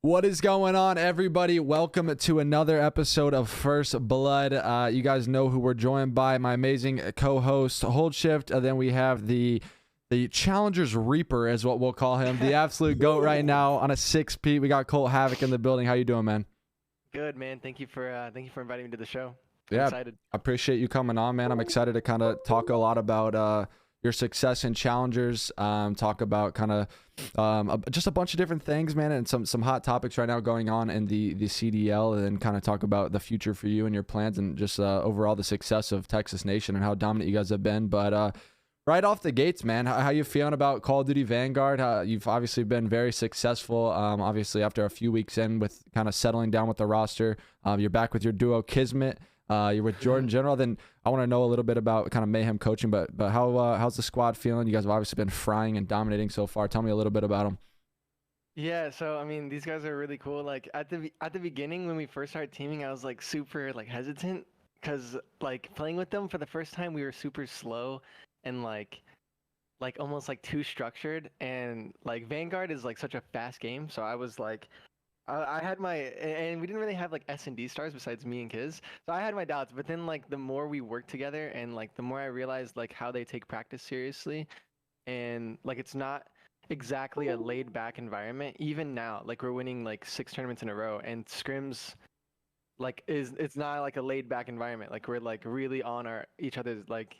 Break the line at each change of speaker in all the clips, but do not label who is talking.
What is going on, everybody? Welcome to another episode of First Blood. You guys know who we're joined by, my amazing co-host Hold Shift. Then we have the Challengers Reaper is what we'll call him, the absolute GOAT right now on a 6P. We got Colt Havok in the building. How you doing, man?
Good, man. Thank you for inviting me to the show. I'm
Yeah,
excited.
I appreciate you coming on, man. I'm excited to kind of talk a lot about your success in Challengers, talk about kind of just a bunch of different things, man, and some hot topics right now going on in the CDL, and then kind of talk about the future for you and your plans, and just overall the success of Texas Nation and how dominant you guys have been. But right off the gates, man, how you feeling about Call of Duty Vanguard? You've obviously been very successful. Obviously after a few weeks in with kind of settling down with the roster, you're back with your duo Kismet. You're with Jordan General. Then I want to know a little bit about kind of Mayhem coaching, but how's the squad feeling? You guys have obviously been frying and dominating so far. Tell me a little bit about them.
Yeah, so I mean, these guys are really cool. Like at the beginning when we first started teaming, I was like super like hesitant because like playing with them for the first time, we were super slow and like almost like too structured. And like Vanguard is like such a fast game, so I was like. I had and we didn't really have like S&D stars besides me and Kiz. So I had my doubts, but then like the more we worked together and like the more I realized like how they take practice seriously, and like it's not exactly a laid back environment. Even now, like we're winning like 6 tournaments in a row, and scrims like it's not like a laid back environment. Like we're like really on each other's like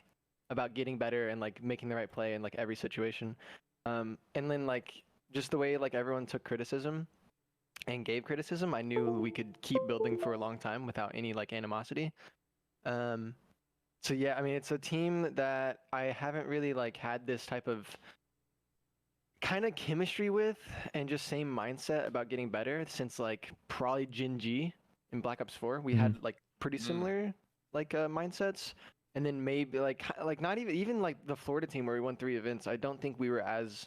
about getting better and like making the right play in like every situation. And then like just the way like everyone took criticism and gave criticism, I knew we could keep building for a long time without any like animosity. So yeah, I mean, it's a team that I haven't really like had this type of kind of chemistry with and just same mindset about getting better since like probably Jin G in Black Ops 4. We had like pretty similar like mindsets, and then maybe like not even like the Florida team where we won 3 events. I don't think we were as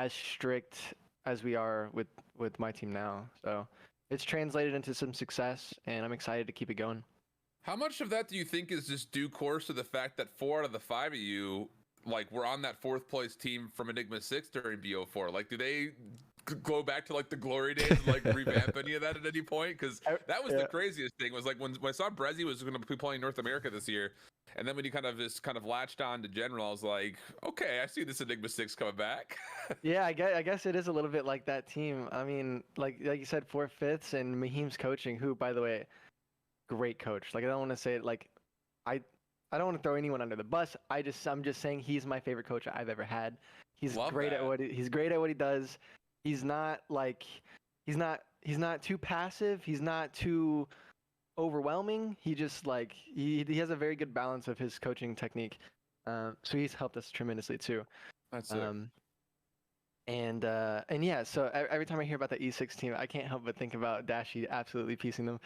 strict as we are with my team now. So it's translated into some success, and I'm excited to keep it going.
How much of that do you think is just due course to the fact that 4 out of the 5 of you like were on that 4th place team from Enigma 6 during BO4? Like, do they go back to like the glory days and like revamp any of that at any point? Because that was the craziest thing, was like when I saw Brezzy was going to be playing North America this year, and then when he kind of latched on to General, I was like, okay, I see this Enigma 6 coming back.
Yeah, I guess it is a little bit like that team. I mean, like you said, 4/5 and Mahim's coaching, who, by the way, great coach. Like I don't want to say it like I don't want to throw anyone under the bus. I'm just saying he's my favorite coach I've ever had. He's great at what he does. He's not too passive. He's not too overwhelming. He just like he has a very good balance of his coaching technique. So he's helped us tremendously too.
That's it.
And yeah, so every time I hear about the E6 team, I can't help but think about Dashy absolutely piecing them.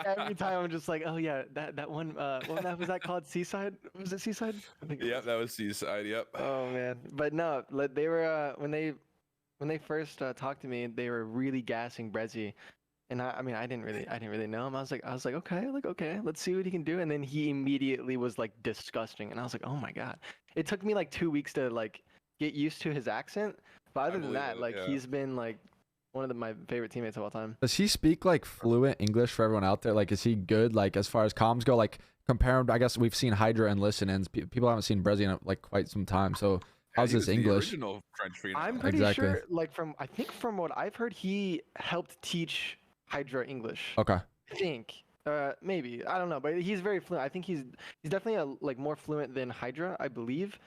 Every time I'm just like, oh yeah, that one. What was that called? Seaside? Was it Seaside? I think
Yep, that was Seaside. Yep.
Oh man, but no, they were when they first talked to me, they were really gassing Brezzy. And I mean, I didn't really know him. I was like, okay, let's see what he can do. And then he immediately was like disgusting, and I was like, oh my god. It took me like 2 weeks to like get used to his accent, but other than that, like he's been like one of my favorite teammates of all time.
Does he speak like fluent English for everyone out there? Like, is he good? Like, as far as comms go, like compare him. I guess we've seen Hydra and Listen-ins. People haven't seen Brezzy in like quite some time. So how's his English?
I'm pretty sure, like from what I've heard, he helped teach Hydra English.
Okay.
I think. Maybe. I don't know, but he's very fluent. I think he's definitely like more fluent than Hydra, I believe.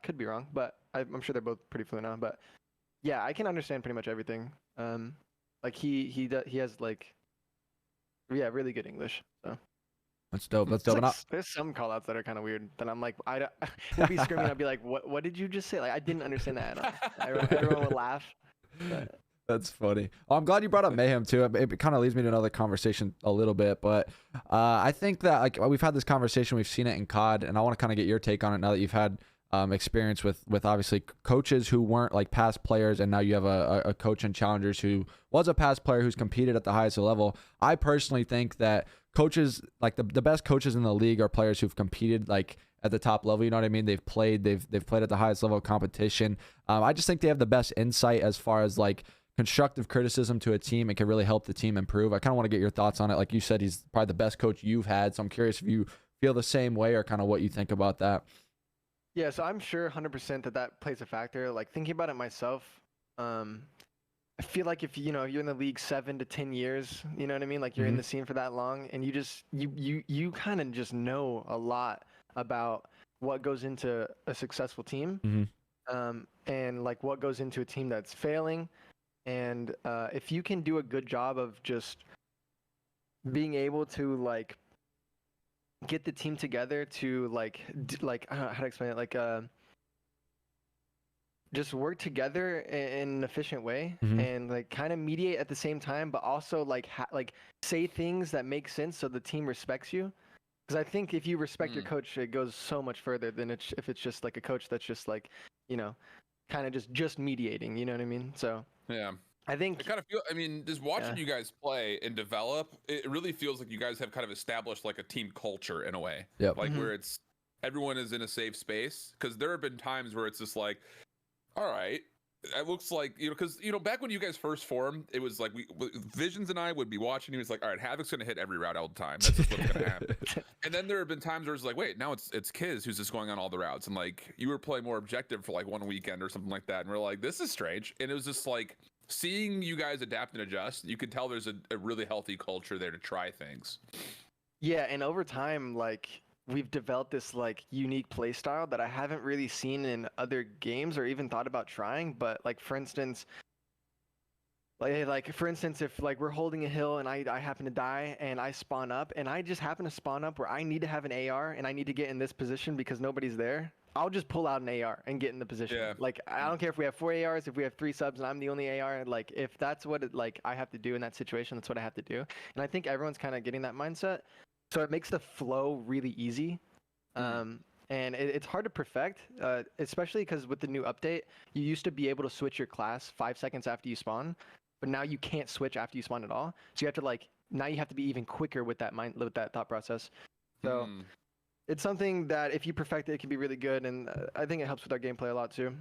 Could be wrong, but I'm sure they're both pretty fluent now. But yeah, I can understand pretty much everything. Like he has like really good English. So
that's dope. That's dope.
Like, there's some callouts that are kind of weird. That I'm like, I'd be screaming. I'd be like, what did you just say? Like I didn't understand that at all. Everyone would laugh. But,
that's funny. Well, I'm glad you brought up Mayhem too. It kind of leads me to another conversation a little bit, but I think that like we've had this conversation, we've seen it in COD, and I want to kind of get your take on it now that you've had experience with obviously coaches who weren't like past players, and now you have a coach in Challengers who was a past player who's competed at the highest level. I personally think that coaches, like the best coaches in the league, are players who've competed like at the top level. You know what I mean? They've played at the highest level of competition. I just think they have the best insight as far as like constructive criticism to a team and can really help the team improve. I kind of want to get your thoughts on it. Like you said, he's probably the best coach you've had. So I'm curious if you feel the same way or kind of what you think about that.
Yeah, so I'm sure 100% that plays a factor. Like thinking about it myself, I feel like if you're in the league 7 to 10 years, you know what I mean? Like you're in the scene for that long, and you kind of just know a lot about what goes into a successful team, and like what goes into a team that's failing. And if you can do a good job of just being able to like get the team together to like I don't know how to explain it, like just work together in an efficient way and like kind of mediate at the same time, but also like say things that make sense so the team respects you. Because I think if you respect your coach, it goes so much further than if it's just like a coach that's just like kind of just mediating. You know what I mean? So
yeah.
I think
I kind of feel, I mean, just watching you guys play and develop, it really feels like you guys have kind of established like a team culture in a way.
Yep.
Like where it's everyone is in a safe space. Because there have been times where it's just like, all right, it looks like, because, back when you guys first formed, it was like Visions and I would be watching. He was like, all right, Havok's going to hit every route all the time. That's just what's going to happen. And then there have been times where it's like, wait, now it's Kiz who's just going on all the routes. And like, you were playing more objective for like one weekend or something like that. And we're like, this is strange. And it was just like, seeing you guys adapt and adjust, you could tell there's a really healthy culture there to try things.
Yeah, and over time, like we've developed this like unique play style that I haven't really seen in other games or even thought about trying. But like for instance, if like we're holding a hill and I happen to die and I spawn up and I just happen to spawn up where I need to have an AR and I need to get in this position because nobody's there, I'll just pull out an AR and get in the position.
Yeah.
Like I don't care if we have 4 ARs, if we have 3 subs and I'm the only AR, like if that's what I have to do in that situation, that's what I have to do. And I think everyone's kind of getting that mindset. So it makes the flow really easy. And it's hard to perfect, especially because with the new update, you used to be able to switch your class 5 seconds after you spawn, but now you can't switch after you spawn at all. So you have to now you have to be even quicker with that thought process. So it's something that if you perfect it, it can be really good, and I think it helps with our gameplay a lot too.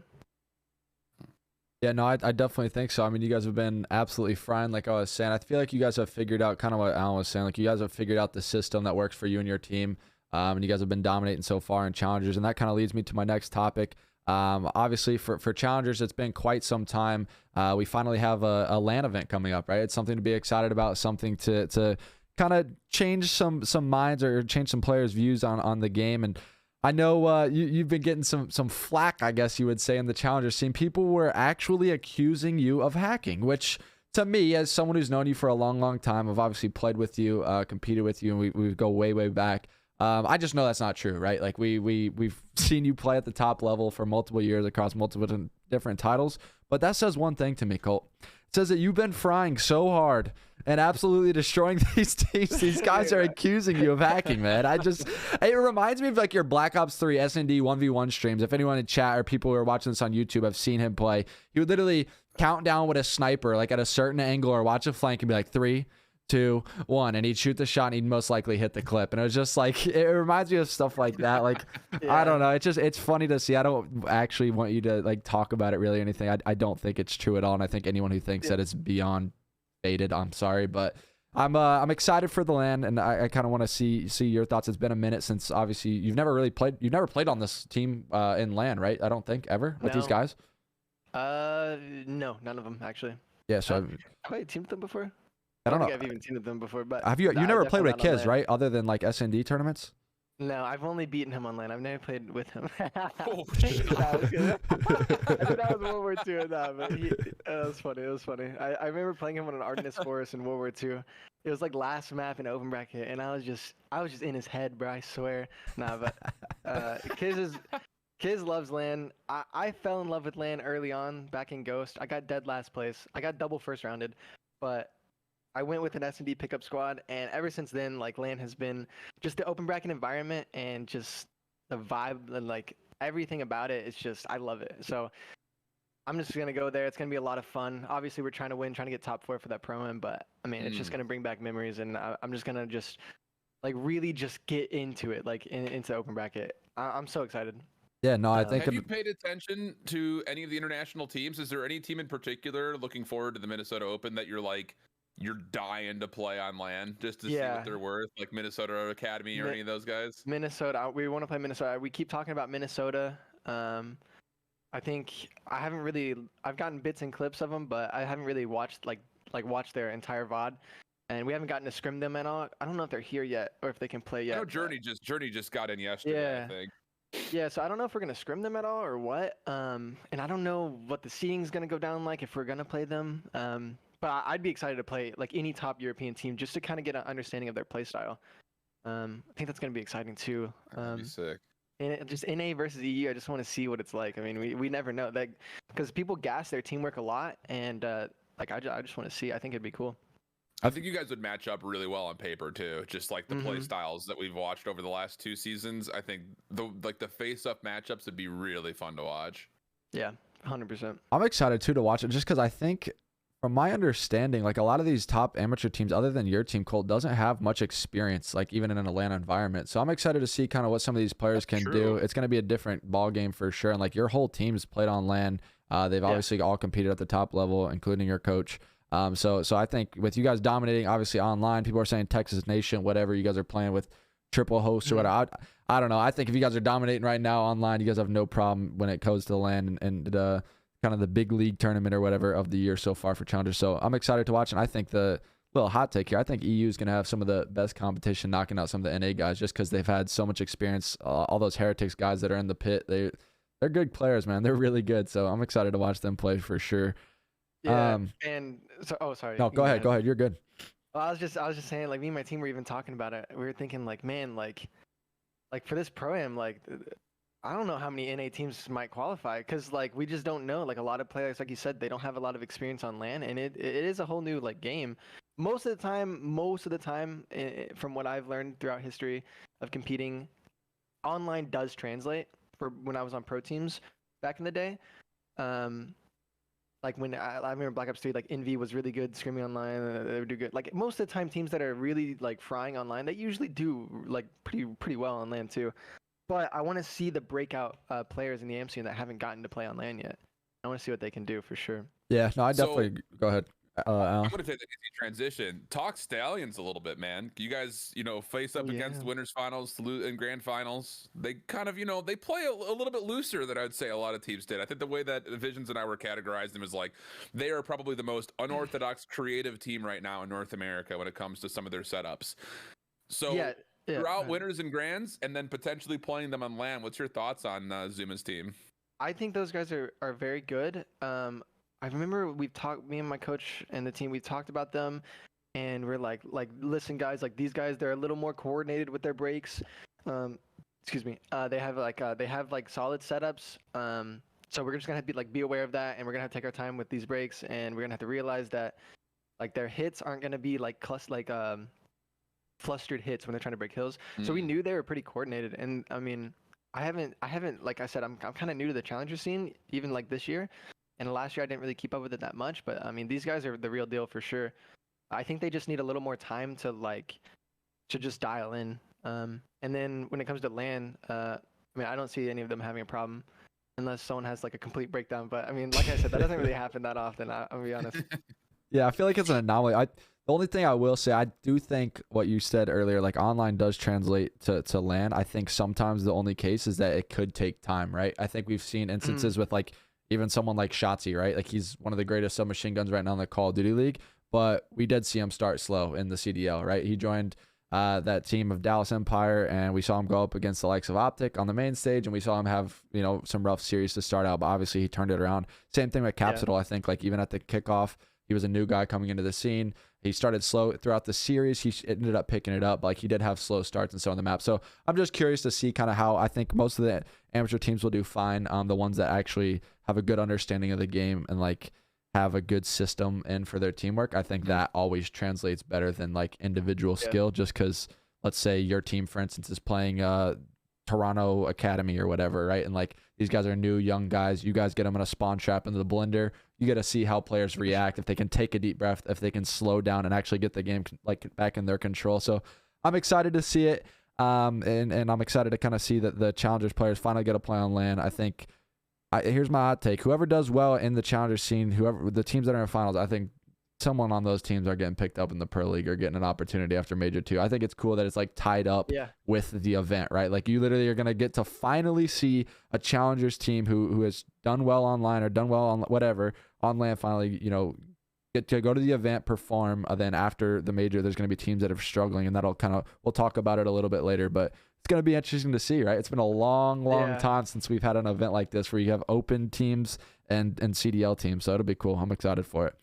Yeah, no, I definitely think so. I mean, you guys have been absolutely frying, like I was saying. I feel like you guys have figured out kind of what Alan was saying. Like you guys have figured out the system that works for you and your team, and you guys have been dominating so far in challengers, and that kind of leads me to my next topic. Obviously for challengers, it's been quite some time. We finally have a LAN event coming up, right? It's something to be excited about, something to kind of change some minds or change some players' views on the game. And I know you've been getting some flack, I guess you would say, in the challenger scene. People were actually accusing you of hacking, which to me, as someone who's known you for a long time, I've obviously played with you, competed with you, and we go way back. I just know that's not true, right? Like we've seen you play at the top level for multiple years across multiple different titles, but that says one thing to me, Colt. It says that you've been frying so hard and absolutely destroying these teams. These guys are accusing you of hacking, man. It reminds me of like your Black Ops 3 S&D 1v1 streams. If anyone in chat or people who are watching this on YouTube have seen him play, he would literally count down with a sniper, like at a certain angle, or watch a flank and be like 3, 2, 1, and he'd shoot the shot and he'd most likely hit the clip. And it was just like, it reminds me of stuff like that. Like, yeah. I don't know. It's funny to see. I don't actually want you to like talk about it really or anything. I don't think it's true at all. And I think anyone who thinks that it's beyond baited, I'm sorry, but I'm excited for the LAN, and I kind of want to see your thoughts. It's been a minute since obviously you've never played on this team in LAN, right? I don't think ever with these guys.
No, none of them actually.
Yeah. So
have I teamed with them before?
I don't know.
I've even seen them before, but
have you? You never played with Kiz, right? Other than like S&D tournaments.
No, I've only beaten him on LAN. I've never played with him.
Oh, shit.
That was good. I think that was World War II or that, but it was funny. It was funny. I remember playing him on an Ardennes Forest in World War II. It was like last map in open bracket, and I was just in his head, bro. I swear. Nah, but Kiz loves LAN. I fell in love with LAN early on back in Ghost. I got dead last place. I got double first rounded, but I went with an S&D pickup squad, and ever since then, like LAN has been just the open bracket environment and just the vibe and like everything about it. It's just I love it. So I'm just gonna go there. It's gonna be a lot of fun. Obviously, we're trying to win, trying to get top 4 for that promo, but I mean, it's just gonna bring back memories, and I'm just gonna like really just get into it, like into open bracket. I'm so excited.
Yeah, no, I think
Have you paid attention to any of the international teams? Is there any team in particular looking forward to the Minnesota Open that you're dying to play on LAN just to see what they're worth, like Minnesota Academy or any of those guys?
Minnesota, we want to play Minnesota. We keep talking about Minnesota. I think I've gotten bits and clips of them, but I haven't really watched watched their entire VOD, and we haven't gotten to scrim them at all. I don't know if they're here yet or if they can play yet.
I know Journey just got in yesterday, I think.
Yeah, so I don't know if we're gonna scrim them at all or what. And I don't know what the seeding's gonna go down like if we're gonna play them. But I'd be excited to play like any top European team just to kind of get an understanding of their play style. I think that's gonna be exciting too.
That'd be sick.
And just NA versus EU, I just want to see what it's like. I mean, we never know, like, because people gas their teamwork a lot, and like I just want to see. I think it'd be cool.
I think you guys would match up really well on paper too. Just like the play styles that we've watched over the last 2 seasons, I think the face-up matchups would be really fun to watch.
Yeah, 100%.
I'm excited too to watch it, just because I think, from my understanding, like a lot of these top amateur teams, other than your team, Colt, doesn't have much experience, like even in an Atlanta environment. So I'm excited to see kind of what some of these players can do. It's going to be a different ball game for sure. And like your whole team's played on LAN. They've obviously all competed at the top level, including your coach. So I think with you guys dominating, obviously online, people are saying Texas Nation, whatever, you guys are playing with triple hosts or whatever. I don't know. I think if you guys are dominating right now online, you guys have no problem when it goes to the LAN and kind of the big league tournament or whatever of the year so far for challengers. So I'm excited to watch. And I think the little hot take here, I think EU is going to have some of the best competition knocking out some of the NA guys just because they've had so much experience. All those Heretics guys that are in the pit, they're good players, man. They're really good. So I'm excited to watch them play for sure.
Yeah. And so, sorry.
No, go ahead. Go ahead. You're good.
Well, I was just saying, like, me and my team were even talking about it. We were thinking, like, man, like for this pro-am, like, I don't know how many NA teams might qualify because, like, we just don't know. Like, a lot of players, like you said, they don't have a lot of experience on LAN, and it is a whole new, like, game. Most of the time, from what I've learned throughout history of competing, online does translate for when I was on pro teams back in the day. Like when I remember Black Ops 3, like Envy was really good screaming online. They would do good. Like most of the time, teams that are really like frying online, they usually do like pretty well on LAN too. But I want to see the breakout players in the AM scene that haven't gotten to play on LAN yet. I want to see what they can do for sure.
Yeah, no, I definitely go ahead.
I'm going to take that easy transition. Talk Stallions a little bit, man. You guys, face up against winners finals and grand finals. They kind of, they play a little bit looser than I would say a lot of teams did. I think the way that Visions and I were categorizing them is like they are probably the most unorthodox creative team right now in North America when it comes to some of their setups. So throughout winners and grands and then potentially playing them on LAN, what's your thoughts on Zuma's team?
I think those guys are very good. I remember me and my coach and the team, we talked about them, and we're like, listen, guys, like these guys, they're a little more coordinated with their breaks. Excuse me. They have solid setups. So we're just gonna have to be aware of that, and we're gonna have to take our time with these breaks, and we're gonna have to realize that like their hits aren't gonna be flustered hits when they're trying to break hills. So we knew they were pretty coordinated, and I mean, I haven't like I said, I'm kind of new to the challenger scene, even like this year. And last year I didn't really keep up with it that much, but I mean these guys are the real deal for sure. I think they just need a little more time to just dial in. And then when it comes to LAN, I mean I don't see any of them having a problem unless someone has like a complete breakdown. But I mean, like I said, that doesn't really happen that often. I'll be honest.
Yeah, I feel like it's an anomaly. The only thing I will say, I do think what you said earlier, like online does translate to LAN. I think sometimes the only case is that it could take time, right? I think we've seen instances with like even someone like Shotzi, right? Like he's one of the greatest submachine guns right now in the Call of Duty League, but we did see him start slow in the CDL, right? He joined that team of Dallas Empire, and we saw him go up against the likes of Optic on the main stage, and we saw him have, some rough series to start out, but obviously he turned it around. Same thing with Capsule, I think, like even at the kickoff, he was a new guy coming into the scene. He started slow throughout the series. He ended up picking it up. Like he did have slow starts and so on the map. So I'm just curious to see kind of how I think most of the amateur teams will do fine. The ones that actually have a good understanding of the game and like have a good system in for their teamwork. I think that always translates better than like individual skill, just because let's say your team, for instance, is playing Toronto Academy or whatever, right? And like these guys are new, young guys. You guys get them in a spawn trap into the blender. You got to see how players react, if they can take a deep breath, if they can slow down and actually get the game like back in their control. So I'm excited to see it. And I'm excited to kind of see that the Challengers players finally get a play on LAN. I think here's my hot take: whoever does well in the Challengers scene, whoever the teams that are in finals, I think someone on those teams are getting picked up in the Pro League or getting an opportunity after Major 2. I think it's cool that it's like tied up with the event, right? Like you literally are going to get to finally see a Challengers team who has done well online or done well on whatever on LAN finally, get to go to the event, perform. Then after the Major, there's going to be teams that are struggling, and that'll we'll talk about it a little bit later, but it's going to be interesting to see, right? It's been a long time since we've had an event like this where you have open teams and CDL teams, so it'll be cool. I'm excited for it.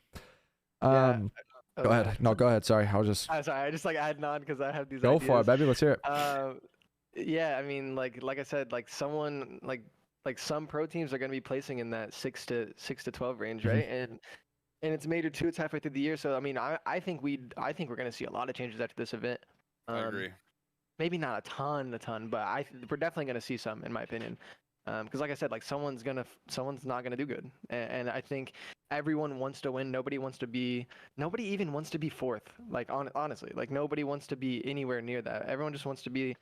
Go ahead. No, go ahead. Sorry, I was just.
I'm sorry. I just like adding on because I have these.
Go
ideas.
for it, baby. Let's hear it.
Yeah. I mean, like I said, like someone like some pro teams are going to be placing in that 6 to 12 range, right? And it's Major 2. It's halfway through the year, so I mean, I think we're going to see a lot of changes after this event.
I agree.
Maybe not a ton, but we're definitely going to see some, in my opinion. Because like I said, like someone's not gonna do good, and I think everyone wants to win. Nobody even wants to be fourth. Like honestly, like nobody wants to be anywhere near that. Everyone just wants to be,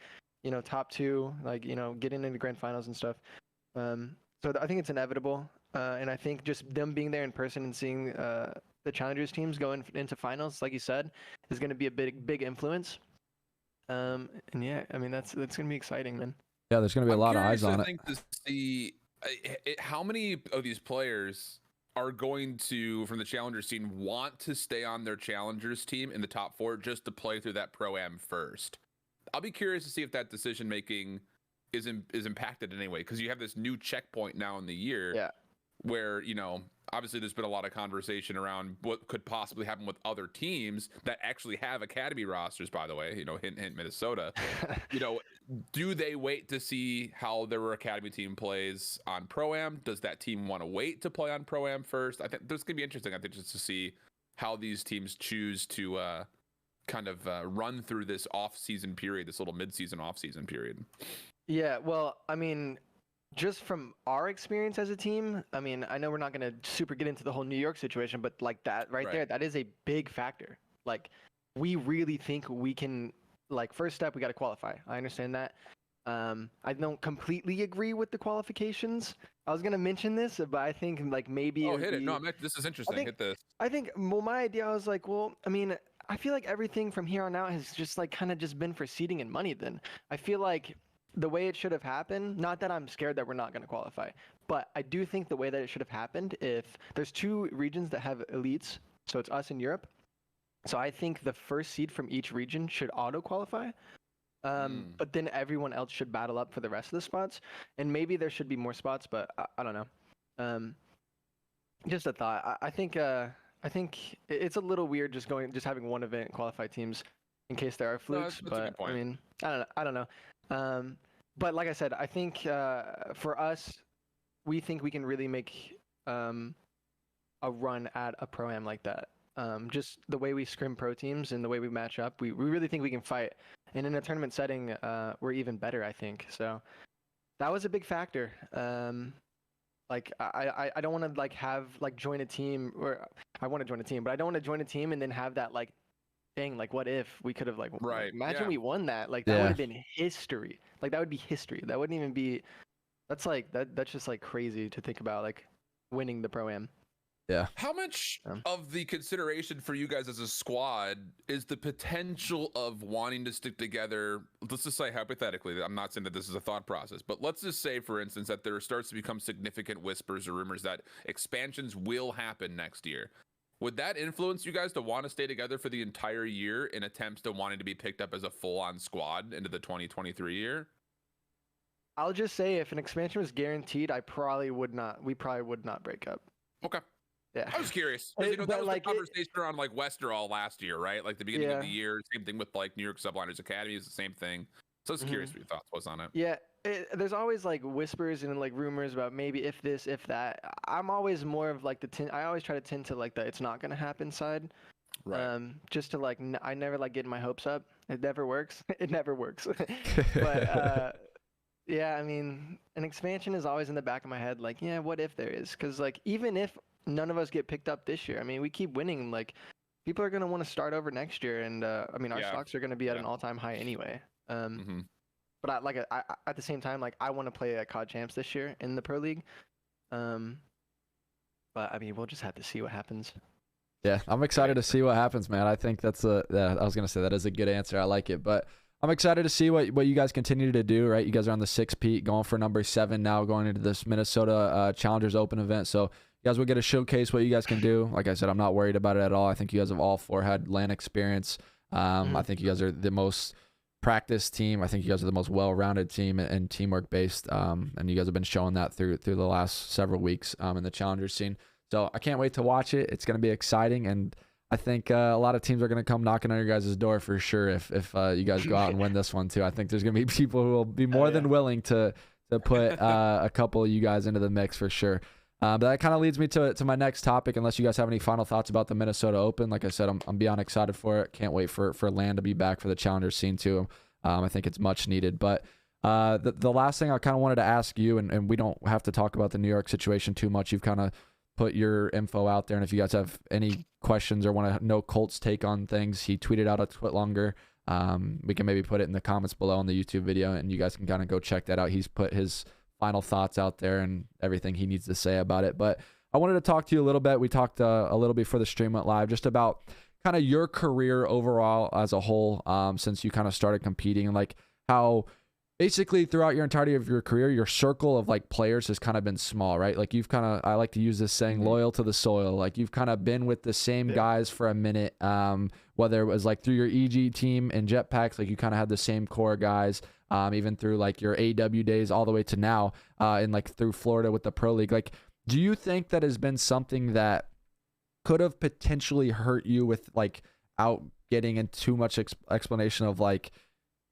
top 2, like get into the grand finals and stuff. So I think it's inevitable, and I think just them being there in person and seeing the Challengers teams going into finals, like you said, is going to be a big influence. And yeah, I mean that's gonna be exciting, man.
Yeah, there's going to be a lot of eyes on it.
I think to see how many of these players are going to, from the Challengers scene, want to stay on their Challengers team in the top 4 just to play through that Pro-Am first. I'll be curious to see if that decision making is impacted in any way, because you have this new checkpoint now in the year where, obviously there's been a lot of conversation around what could possibly happen with other teams that actually have academy rosters, by the way, hint, Minnesota. Do they wait to see how their academy team plays on Pro-Am? Does that team want to wait to play on Pro-Am first? I think this could be interesting, just to see how these teams choose to run through this off-season period, this little mid-season, off-season period.
Yeah, well, I mean, just from our experience as a team, I mean, I know we're not going to super get into the whole New York situation, but like that right there, that is a big factor. Like, we really think we can, like, first step, we got to qualify. I understand that. I don't completely agree with the qualifications. I was going to mention this, but I think, like, maybe...
Oh, hit it. No, this is interesting. Hit this.
I think, well, my idea, I was like, well, I mean, I feel like everything from here on out has just, like, kind of just been for seeding and money then. I feel like the way it should have happened, not that I'm scared that we're not going to qualify, but I do think the way that it should have happened, if there's 2 regions that have elites, so it's us in Europe. So I think the first seed from each region should auto-qualify, but then everyone else should battle up for the rest of the spots. And maybe there should be more spots, but I don't know. Just a thought. I think it's a little weird just having one event qualify teams in case there are flukes, but I mean, I don't know. But like I said, I think for us, we think we can really make a run at a Pro-Am like that. Just the way we scrim pro teams and the way we match up, we really think we can fight. And in a tournament setting, we're even better, I think. So that was a big factor. Like I don't want to like have like join a team, or I want to join a team, but I don't want to join a team and then have that like, dang, like what if we could have like imagine we won that, like that would have been history. Like that would be history. That wouldn't even be. That's like that's just like crazy to think about, like winning the Pro-Am.
Yeah.
How much of the consideration for you guys as a squad is the potential of wanting to stick together? Let's just say hypothetically, I'm not saying that this is a thought process, but let's just say, for instance, that there starts to become significant whispers or rumors that expansions will happen next year. Would that influence you guys to want to stay together for the entire year in attempts to wanting to be picked up as a full-on squad into the 2023 year?
I'll just say if an expansion was guaranteed, we probably would not break up.
Okay.
Yeah.
I was curious. That was like the conversation around like Westerall last year, right? Like the beginning of the year. Same thing with like New York Subliners Academy is the same thing. So I was curious what your thoughts was on it.
Yeah. There's always like whispers and like rumors about maybe if this, if that. I'm always more of like I always try to tend to like the it's not going to happen side. Right. Just to like, I never like getting my hopes up. It never works. It never works. But yeah, I mean, an expansion is always in the back of my head. Like, yeah, what if there is? Because like, even if none of us get picked up this year, I mean, we keep winning. Like, people are going to want to start over next year. And I mean, our stocks are going to be at an all-time high anyway. Um, but I at the same time, like I want to play at COD Champs this year in the Pro League. But I mean, we'll just have to see what happens.
Yeah, I'm excited to see what happens, man. I think that's yeah, I was gonna say that is a good answer. I like it, but I'm excited to see what you guys continue to do. Right, you guys are on the 6th peak, going for number 7 now, going into this Minnesota Challengers Open event. So you guys will get to showcase what you guys can do. Like I said, I'm not worried about it at all. I think you guys have all 4 had LAN experience. I think you guys are the most practiced team. I think you guys are the most well-rounded team and teamwork based. And you guys have been showing that through the last several weeks in the Challengers scene. So I can't wait to watch it. It's going to be exciting, and I think a lot of teams are going to come knocking on your guys' door for sure if you guys go out and win this one too. I think there's going to be people who will be more than willing to put a couple of you guys into the mix for sure. But that kind of leads me to my next topic, unless you guys have any final thoughts about the Minnesota Open. Like I said, I'm beyond excited for it. Can't wait for LAN to be back for the Challenger scene too. I think it's much needed. But the last thing I kind of wanted to ask you, and we don't have to talk about the New York situation too much. You've kind of put your info out there, and if you guys have any questions or want to know Colt's take on things, he tweeted out a twit longer. We can maybe put it in the comments below on the YouTube video, and you guys can kind of go check that out. He's put his final thoughts out there and everything he needs to say about it. But I wanted to talk to you a little bit. We talked a little before the stream went live, just about kind of your career overall as a whole, since you kind of started competing, and like how basically throughout your entirety of your career, your circle of like players has kind of been small, right? Like you've kind of, I like to use this saying, loyal to the soil. Like you've kind of been with the same guys for a minute, whether it was like through your EG team and Jetpacks, like you kind of had the same core guys, even through like your AW days all the way to now, and like through Florida with the Pro League. Like, do you think that has been something that could have potentially hurt you with like out getting into too much explanation of like,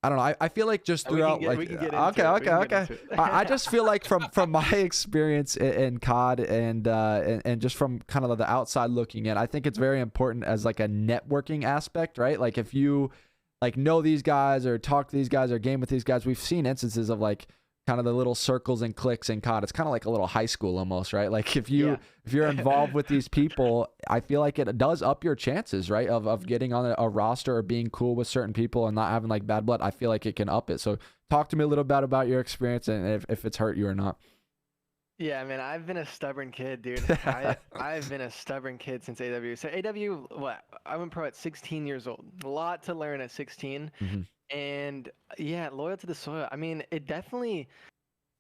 I don't know. I feel like just throughout, okay. I just feel like from my experience in COD and just from kind of the outside looking in, I think it's very important as like a networking aspect, right? Like if you like know these guys or talk to these guys or game with these guys, we've seen instances of like kind of the little circles and cliques in COD. It's kind of like a little high school almost, right? Like if you're involved with these people, I feel like it does up your chances, right? Of getting on a roster or being cool with certain people and not having like bad blood. I feel like it can up it. So talk to me a little bit about your experience and if it's hurt you or not.
Yeah, man, I've been a stubborn kid, dude. I've been a stubborn kid since AW. So AW, what? I went pro at 16 years old. A lot to learn at 16. And yeah, loyal to the soil. I mean, it definitely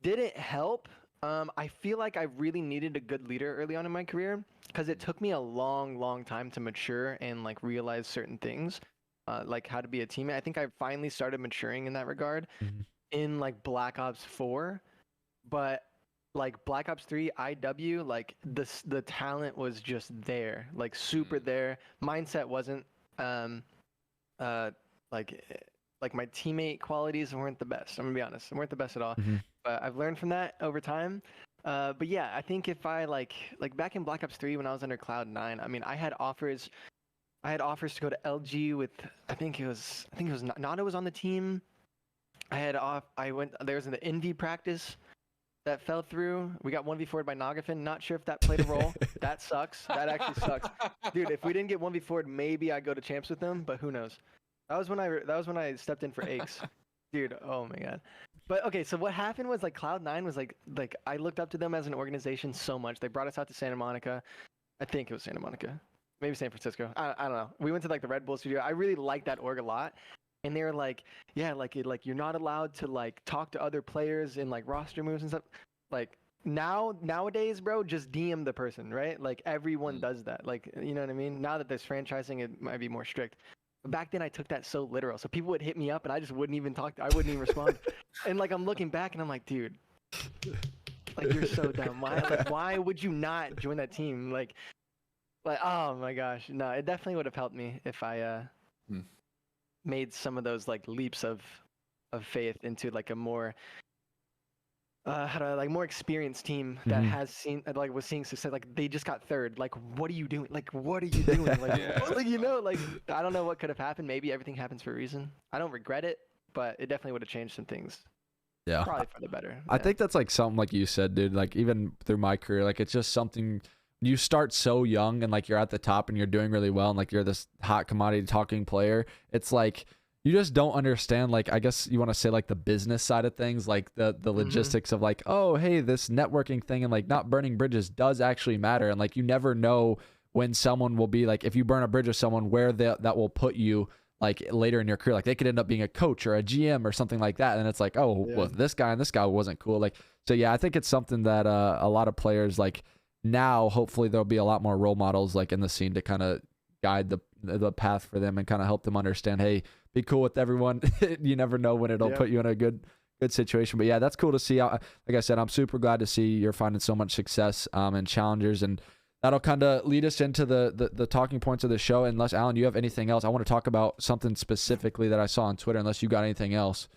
didn't help. I feel like I really needed a good leader early on in my career because it took me a long time to mature and like realize certain things, like how to be a teammate. I think I finally started maturing in that regard in like Black Ops 4, but like Black Ops 3 IW, like the talent was just there, like super there. Mindset wasn't like my teammate qualities weren't the best. I'm gonna be honest, they weren't the best at all. But I've learned from that over time. But yeah, I think if I like back in Black Ops 3 when I was under Cloud9, I mean, I had offers to go to LG with I think it was Nado was on the team. There was an Envy practice that fell through. We got 1v4'd by Nagafin. Not sure if that played a role. That sucks. That actually sucks, dude. If we didn't get 1v4'd, maybe I'd go to champs with them, but who knows. That was when I stepped in for Aches. Dude, oh my god. But okay, so what happened was like Cloud9 was like I looked up to them as an organization so much. They brought us out to Santa Monica. I think it was Santa Monica. Maybe San Francisco. I don't know. We went to like the Red Bull studio. I really liked that org a lot. And they were like, yeah, like you're not allowed to like talk to other players in like roster moves and stuff. Like nowadays, bro, just DM the person, right? Like everyone does that. Like, you know what I mean? Now that there's franchising, it might be more strict. Back then I took that so literal. So people would hit me up and I just wouldn't even talk. I wouldn't even respond. And like I'm looking back and I'm like, dude, like you're so dumb. Why would you not join that team? Like oh my gosh. No, it definitely would have helped me if I made some of those like leaps of faith into like a more more experienced team that was seeing success. Like they just got third. Like what are you doing? Like what are you doing? Like I don't know what could have happened. Maybe everything happens for a reason. I don't regret it, but it definitely would have changed some things. Yeah, probably for the better.
I think that's like something like you said, dude. Like even through my career, like it's just something you start so young and like you're at the top and you're doing really well and like you're this hot commodity talking player. It's like you just don't understand, like, I guess you want to say like the business side of things, like the logistics of like, oh, hey, this networking thing and like not burning bridges does actually matter. And like, you never know when someone will be like, if you burn a bridge with someone, where that will put you like later in your career. Like they could end up being a coach or a GM or something like that. And it's like, oh, well, this guy and this guy wasn't cool. Like, so yeah, I think it's something that a lot of players like now, hopefully there'll be a lot more role models like in the scene to kind of guide the path for them and kind of help them understand, hey, be cool with everyone. You never know when it'll put you in a good situation. But yeah, that's cool to see. Like I said, I'm super glad to see you're finding so much success and challengers, and that'll kind of lead us into the talking points of the show. Unless, Alan, you have anything else, I want to talk about something specifically that I saw on Twitter, unless you got anything else.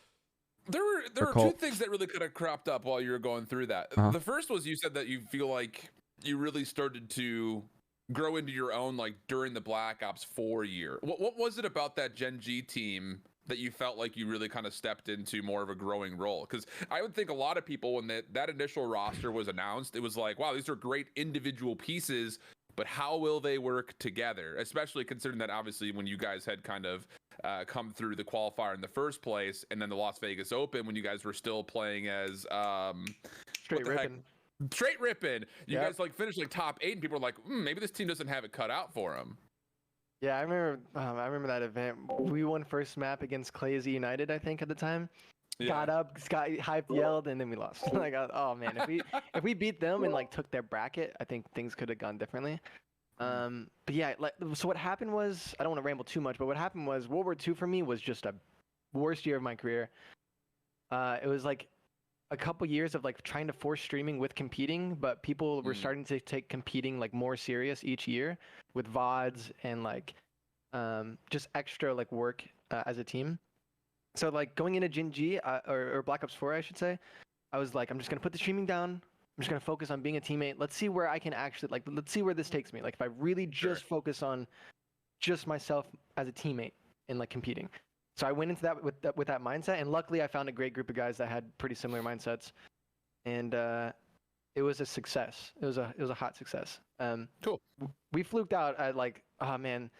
There were two things that really kind of cropped up while you were going through that. The first was, you said that you feel like you really started to grow into your own like during the Black Ops 4 year. What was it about that Gen G team that you felt like you really kind of stepped into more of a growing role? Because I would think a lot of people, when that initial roster was announced, it was like, wow, these are great individual pieces, but how will they work together? Especially considering that obviously when you guys had kind of come through the qualifier in the first place, and then the Las Vegas Open when you guys were still playing as Straight ripping. You guys like finished like top 8, and people were like, maybe this team doesn't have it cut out for them.
Yeah, I remember that event. We won first map against Clay's United, I think, at the time. Got up, got hyped, yelled, and then we lost. Like, oh man, if we beat them and like took their bracket, I think things could have gone differently. But yeah, like, so what happened was, I don't want to ramble too much, but what happened was World War II for me was just a worst year of my career. It was like a couple years of like trying to force streaming with competing, but people were starting to take competing like more serious each year with VODs and like just extra like work as a team. So like going into Gen G or Black Ops 4, I should say, I was like, I'm just gonna put the streaming down. I'm just gonna focus on being a teammate. Let's see where I can actually like. Let's see where this takes me. Like if I really just focus on just myself as a teammate and like competing. So I went into that with that mindset, and luckily I found a great group of guys that had pretty similar mindsets, and it was a success. It was a hot success.
Cool.
We fluked out at like, oh man,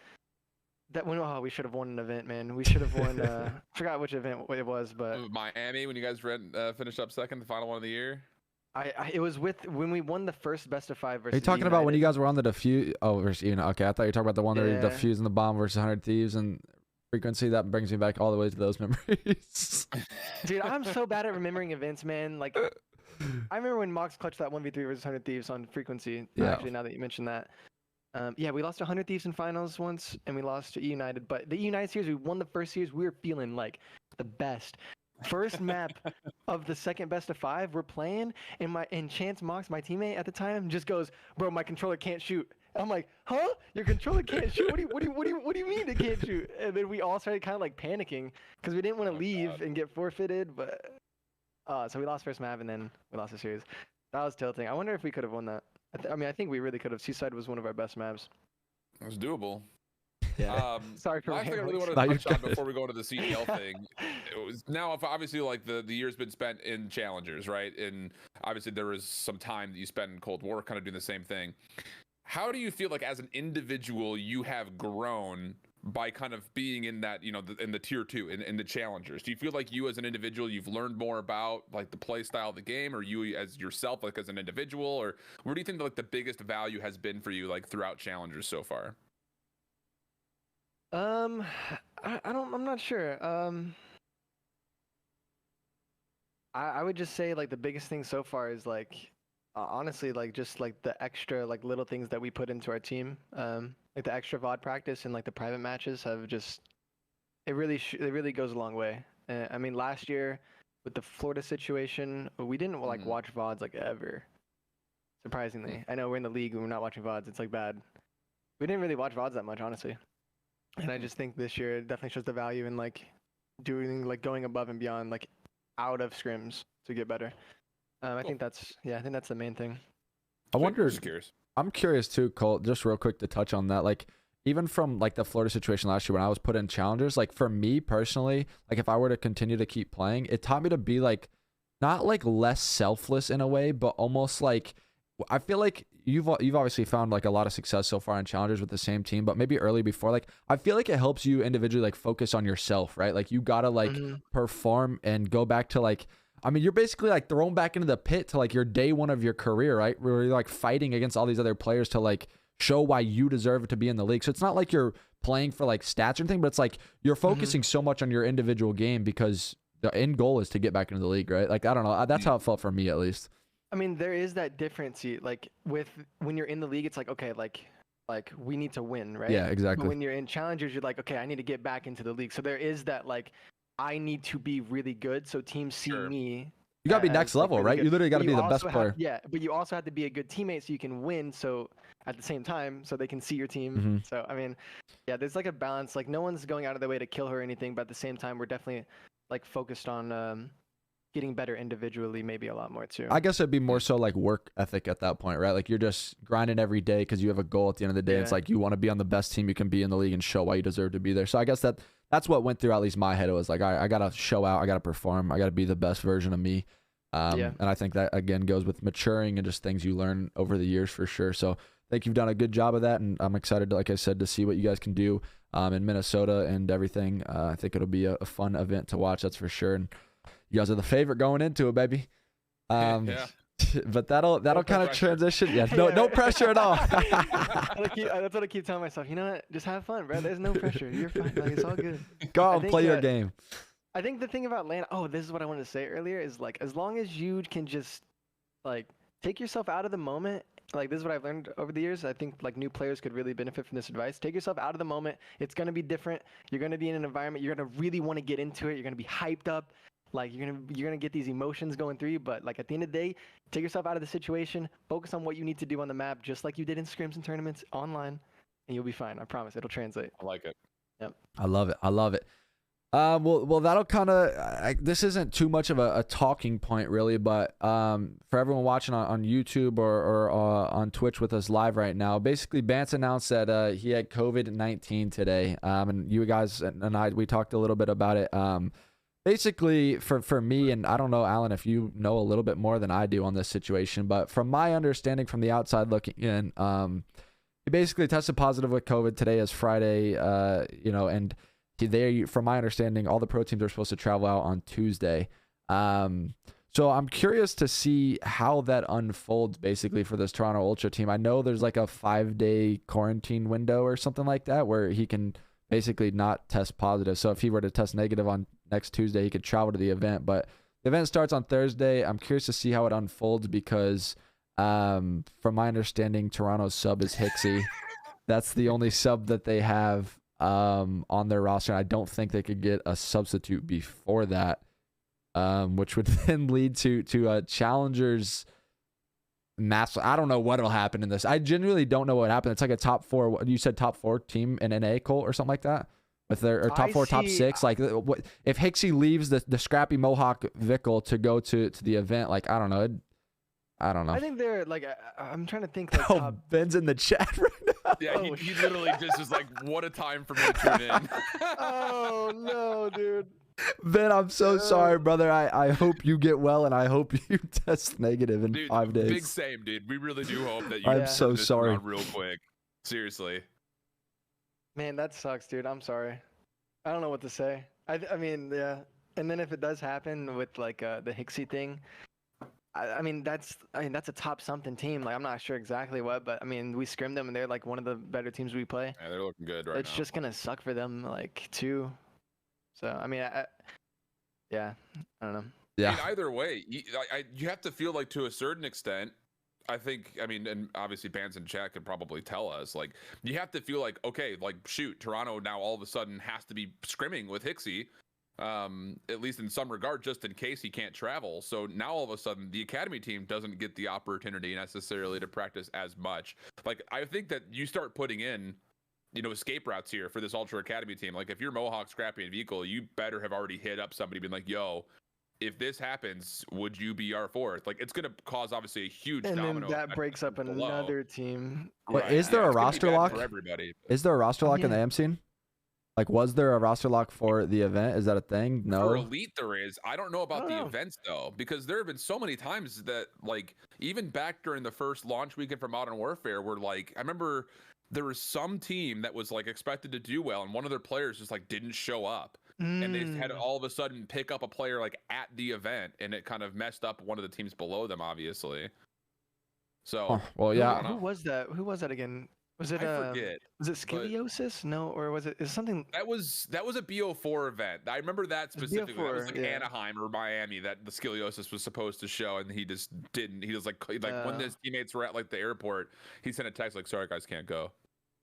we should have won an event, man. We should have won. Forgot which event it was, but
Miami when you guys finished up second, the final one of the year.
It was when we won the first best of 5 versus.
Are you talking about when you guys were on the defuse? Oh, versus okay. I thought you were talking about the one that were defusing the bomb versus 100 Thieves and frequency. That brings me back all the way to those memories.
Dude, I'm so bad at remembering events, man. Like, I remember when Mox clutched that 1v3 versus 100 Thieves on frequency. Yeah. Actually, now that you mentioned that. We lost to 100 Thieves in finals once, and we lost to E United. But the E United series, we won the first series. We were feeling like the best. First map of the second best of 5 we're playing, and Chance Mox, my teammate at the time, just goes, "Bro, my controller can't shoot." I'm like, "Huh? Your controller can't shoot? What do you mean it can't shoot?" And then we all started kind of like panicking because we didn't want to leave and get forfeited. But so we lost first map, and then we lost the series. That was tilting. I wonder if we could have won that. I think we really could have. Seaside was one of our best maps.
It was doable.
Yeah. Sorry for
last thing I really wanted to touch on before we go into the CDL thing. It was now, if obviously like the year's been spent in challengers, right? And obviously there was some time that you spent in Cold War, kind of doing the same thing. How do you feel like as an individual you have grown by kind of being in that, in the tier 2 in the challengers? Do you feel like you as an individual, you've learned more about like the play style of the game, or you as yourself, like as an individual, or where do you think like the biggest value has been for you like throughout challengers so far?
I'm not sure. I would just say like the biggest thing so far is like, honestly, like just like the extra like little things that we put into our team. Like the extra VOD practice and like the private matches have just, it really goes a long way. I mean, last year with the Florida situation, we didn't like watch VODs like ever. Surprisingly, I know we're in the league and we're not watching VODs. It's like bad. We didn't really watch VODs that much, honestly. And I just think this year it definitely shows the value in like going above and beyond, like out of scrims to get better. I think that's the main thing.
I'm curious too, Colt, just real quick to touch on that. Like even from like the Florida situation last year when I was put in challengers, like for me personally, like if I were to continue to keep playing, it taught me to be like, not like less selfless in a way, but almost like, I feel like you've obviously found like a lot of success so far in challengers with the same team, but maybe early before, like I feel like it helps you individually like focus on yourself, right? Like you gotta like perform and go back to like, I mean, you're basically like thrown back into the pit to like your day one of your career, right? Where you're like fighting against all these other players to like show why you deserve to be in the league. So it's not like you're playing for like stats or anything, but it's like you're focusing so much on your individual game because the end goal is to get back into the league, right? Like, I don't know. That's how it felt for me, at least.
I mean, there is that difference. Like with when you're in the league, it's like, okay, like we need to win, right?
Yeah, exactly.
But when you're in challengers, you're like, okay, I need to get back into the league. So there is that like, I need to be really good so teams see me.
You gotta be next level,
really
right?
good.
You literally gotta be the best player.
Yeah, but you also have to be a good teammate so you can win. So at the same time, so they can see your team. So I mean, yeah, there's like a balance. Like no one's going out of their way to kill her or anything, but at the same time, we're definitely like focused on getting better individually, maybe a lot more too.
I guess it'd be more so like work ethic at that point, right? Like you're just grinding every day because you have a goal at the end of the day. It's like you want to be on the best team you can be in the league and show why you deserve to be there. So I guess that's what went through at least my head. It was like, I gotta show out, I gotta perform, I gotta be the best version of me. And I think that again goes with maturing and just things you learn over the years for sure. So I think you've done a good job of that, and I'm excited, like I said, to see what you guys can do in Minnesota and everything. I think it'll be a fun event to watch, that's for sure. And you guys are the favorite going into it, baby. But that'll kind of transition. Yeah, no pressure at all.
That's what I keep telling myself. You know what? Just have fun, bro. There's no pressure. You're fine. Like, it's all good.
Go out and play your game.
I think the thing about land. Oh, this is what I wanted to say earlier. Is like as long as you can just like take yourself out of the moment. Like this is what I've learned over the years. I think like new players could really benefit from this advice. Take yourself out of the moment. It's gonna be different. You're gonna be in an environment. You're gonna really want to get into it. You're gonna be hyped up. Like you're gonna get these emotions going through you. But like at the end of the day, take yourself out of the situation. Focus on what you need to do on the map, just like you did in scrims and tournaments online, and you'll be fine. I promise. It'll translate.
I like it.
Yep.
I love it. Well, that'll kind of. This isn't too much of a talking point, really, but for everyone watching on YouTube or on Twitch with us live right now, basically, Bance announced that he had COVID-19 today, and you guys and we talked a little bit about it. Basically, for me, and I don't know, Alan, if you know a little bit more than I do on this situation, but from my understanding, from the outside looking in, he basically tested positive with COVID. Today is Friday, and from my understanding, all the pro teams are supposed to travel out on Tuesday. So I'm curious to see how that unfolds basically for this Toronto Ultra team. I know there's like a 5-day quarantine window or something like that where he can basically not test positive. So if he were to test negative on next Tuesday, he could travel to the event. But the event starts on Thursday. I'm curious to see how it unfolds because from my understanding, Toronto's sub is Hixie. That's the only sub that they have on their roster. I don't think they could get a substitute before that, which would then lead to challengers mass. I don't know what'll happen in this. I genuinely don't know what happened. It's like a top 4. You said top 4 team in NA, Cole, or something like that, with their or top 4, top 6. Like, what if Hixie leaves the scrappy Mohawk Vickle to go to the event? Like, I don't know.
I think they're like, I'm trying to think. Like,
Ben's in the chat right now.
Yeah, he literally just is like, what a time for me to tune in.
Oh no, dude.
Ben, I'm so sorry, brother. I hope you get well, and I hope you test negative in 5 days.
Big same, dude. We really do hope that you.
I'm so sorry.
Real quick, seriously.
Man, that sucks, dude. I'm sorry. I don't know what to say. I mean, yeah. And then if it does happen with like the Hixie thing, I mean that's a top something team. Like I'm not sure exactly what, but I mean we scrimmed them and they're like one of the better teams we play.
Yeah, they're looking good right now.
It's just gonna suck for them, like too. So I mean, I don't know.
Yeah. I mean, either way, you have to feel like to a certain extent. I think, I mean, and obviously Pants in chat could probably tell us, like, you have to feel like, okay, like, shoot, Toronto now all of a sudden has to be scrimming with Hixie, at least in some regard, just in case he can't travel. So now all of a sudden the academy team doesn't get the opportunity necessarily to practice as much. Like, I think that you start putting in, escape routes here for this Ultra Academy team. Like, if you're Mohawk, Scrappy, and Vehicle, you better have already hit up somebody, been like, yo, if this happens, would you be our 4th? Like, it's going to cause obviously a huge domino.
And then that breaks up another team.
Wait, is there a roster lock?
For everybody.
Is there a roster lock in the AM scene? Like, was there a roster lock for the event? Is that a thing?
For
No.
Elite, there is. I don't know about
don't
the
know.
events though, because there have been so many times that, like, even back during the first launch weekend for Modern Warfare, where like I remember there was some team that was like expected to do well, and one of their players just like didn't show up, and they had to all of a sudden pick up a player like at the event, and it kind of messed up one of the teams below them, obviously. So,
Huh, well, yeah.
Who was that? Who was that again? Was it
I forget.
Was it Scoliosis? No, or was it? Is something?
That was a BO4 event. I remember that specifically. That was like
BO4, yeah.
Anaheim or Miami that the scoliosis was supposed to show, and he just didn't. He was like when his teammates were at like the airport, he sent a text like, "Sorry guys, can't go."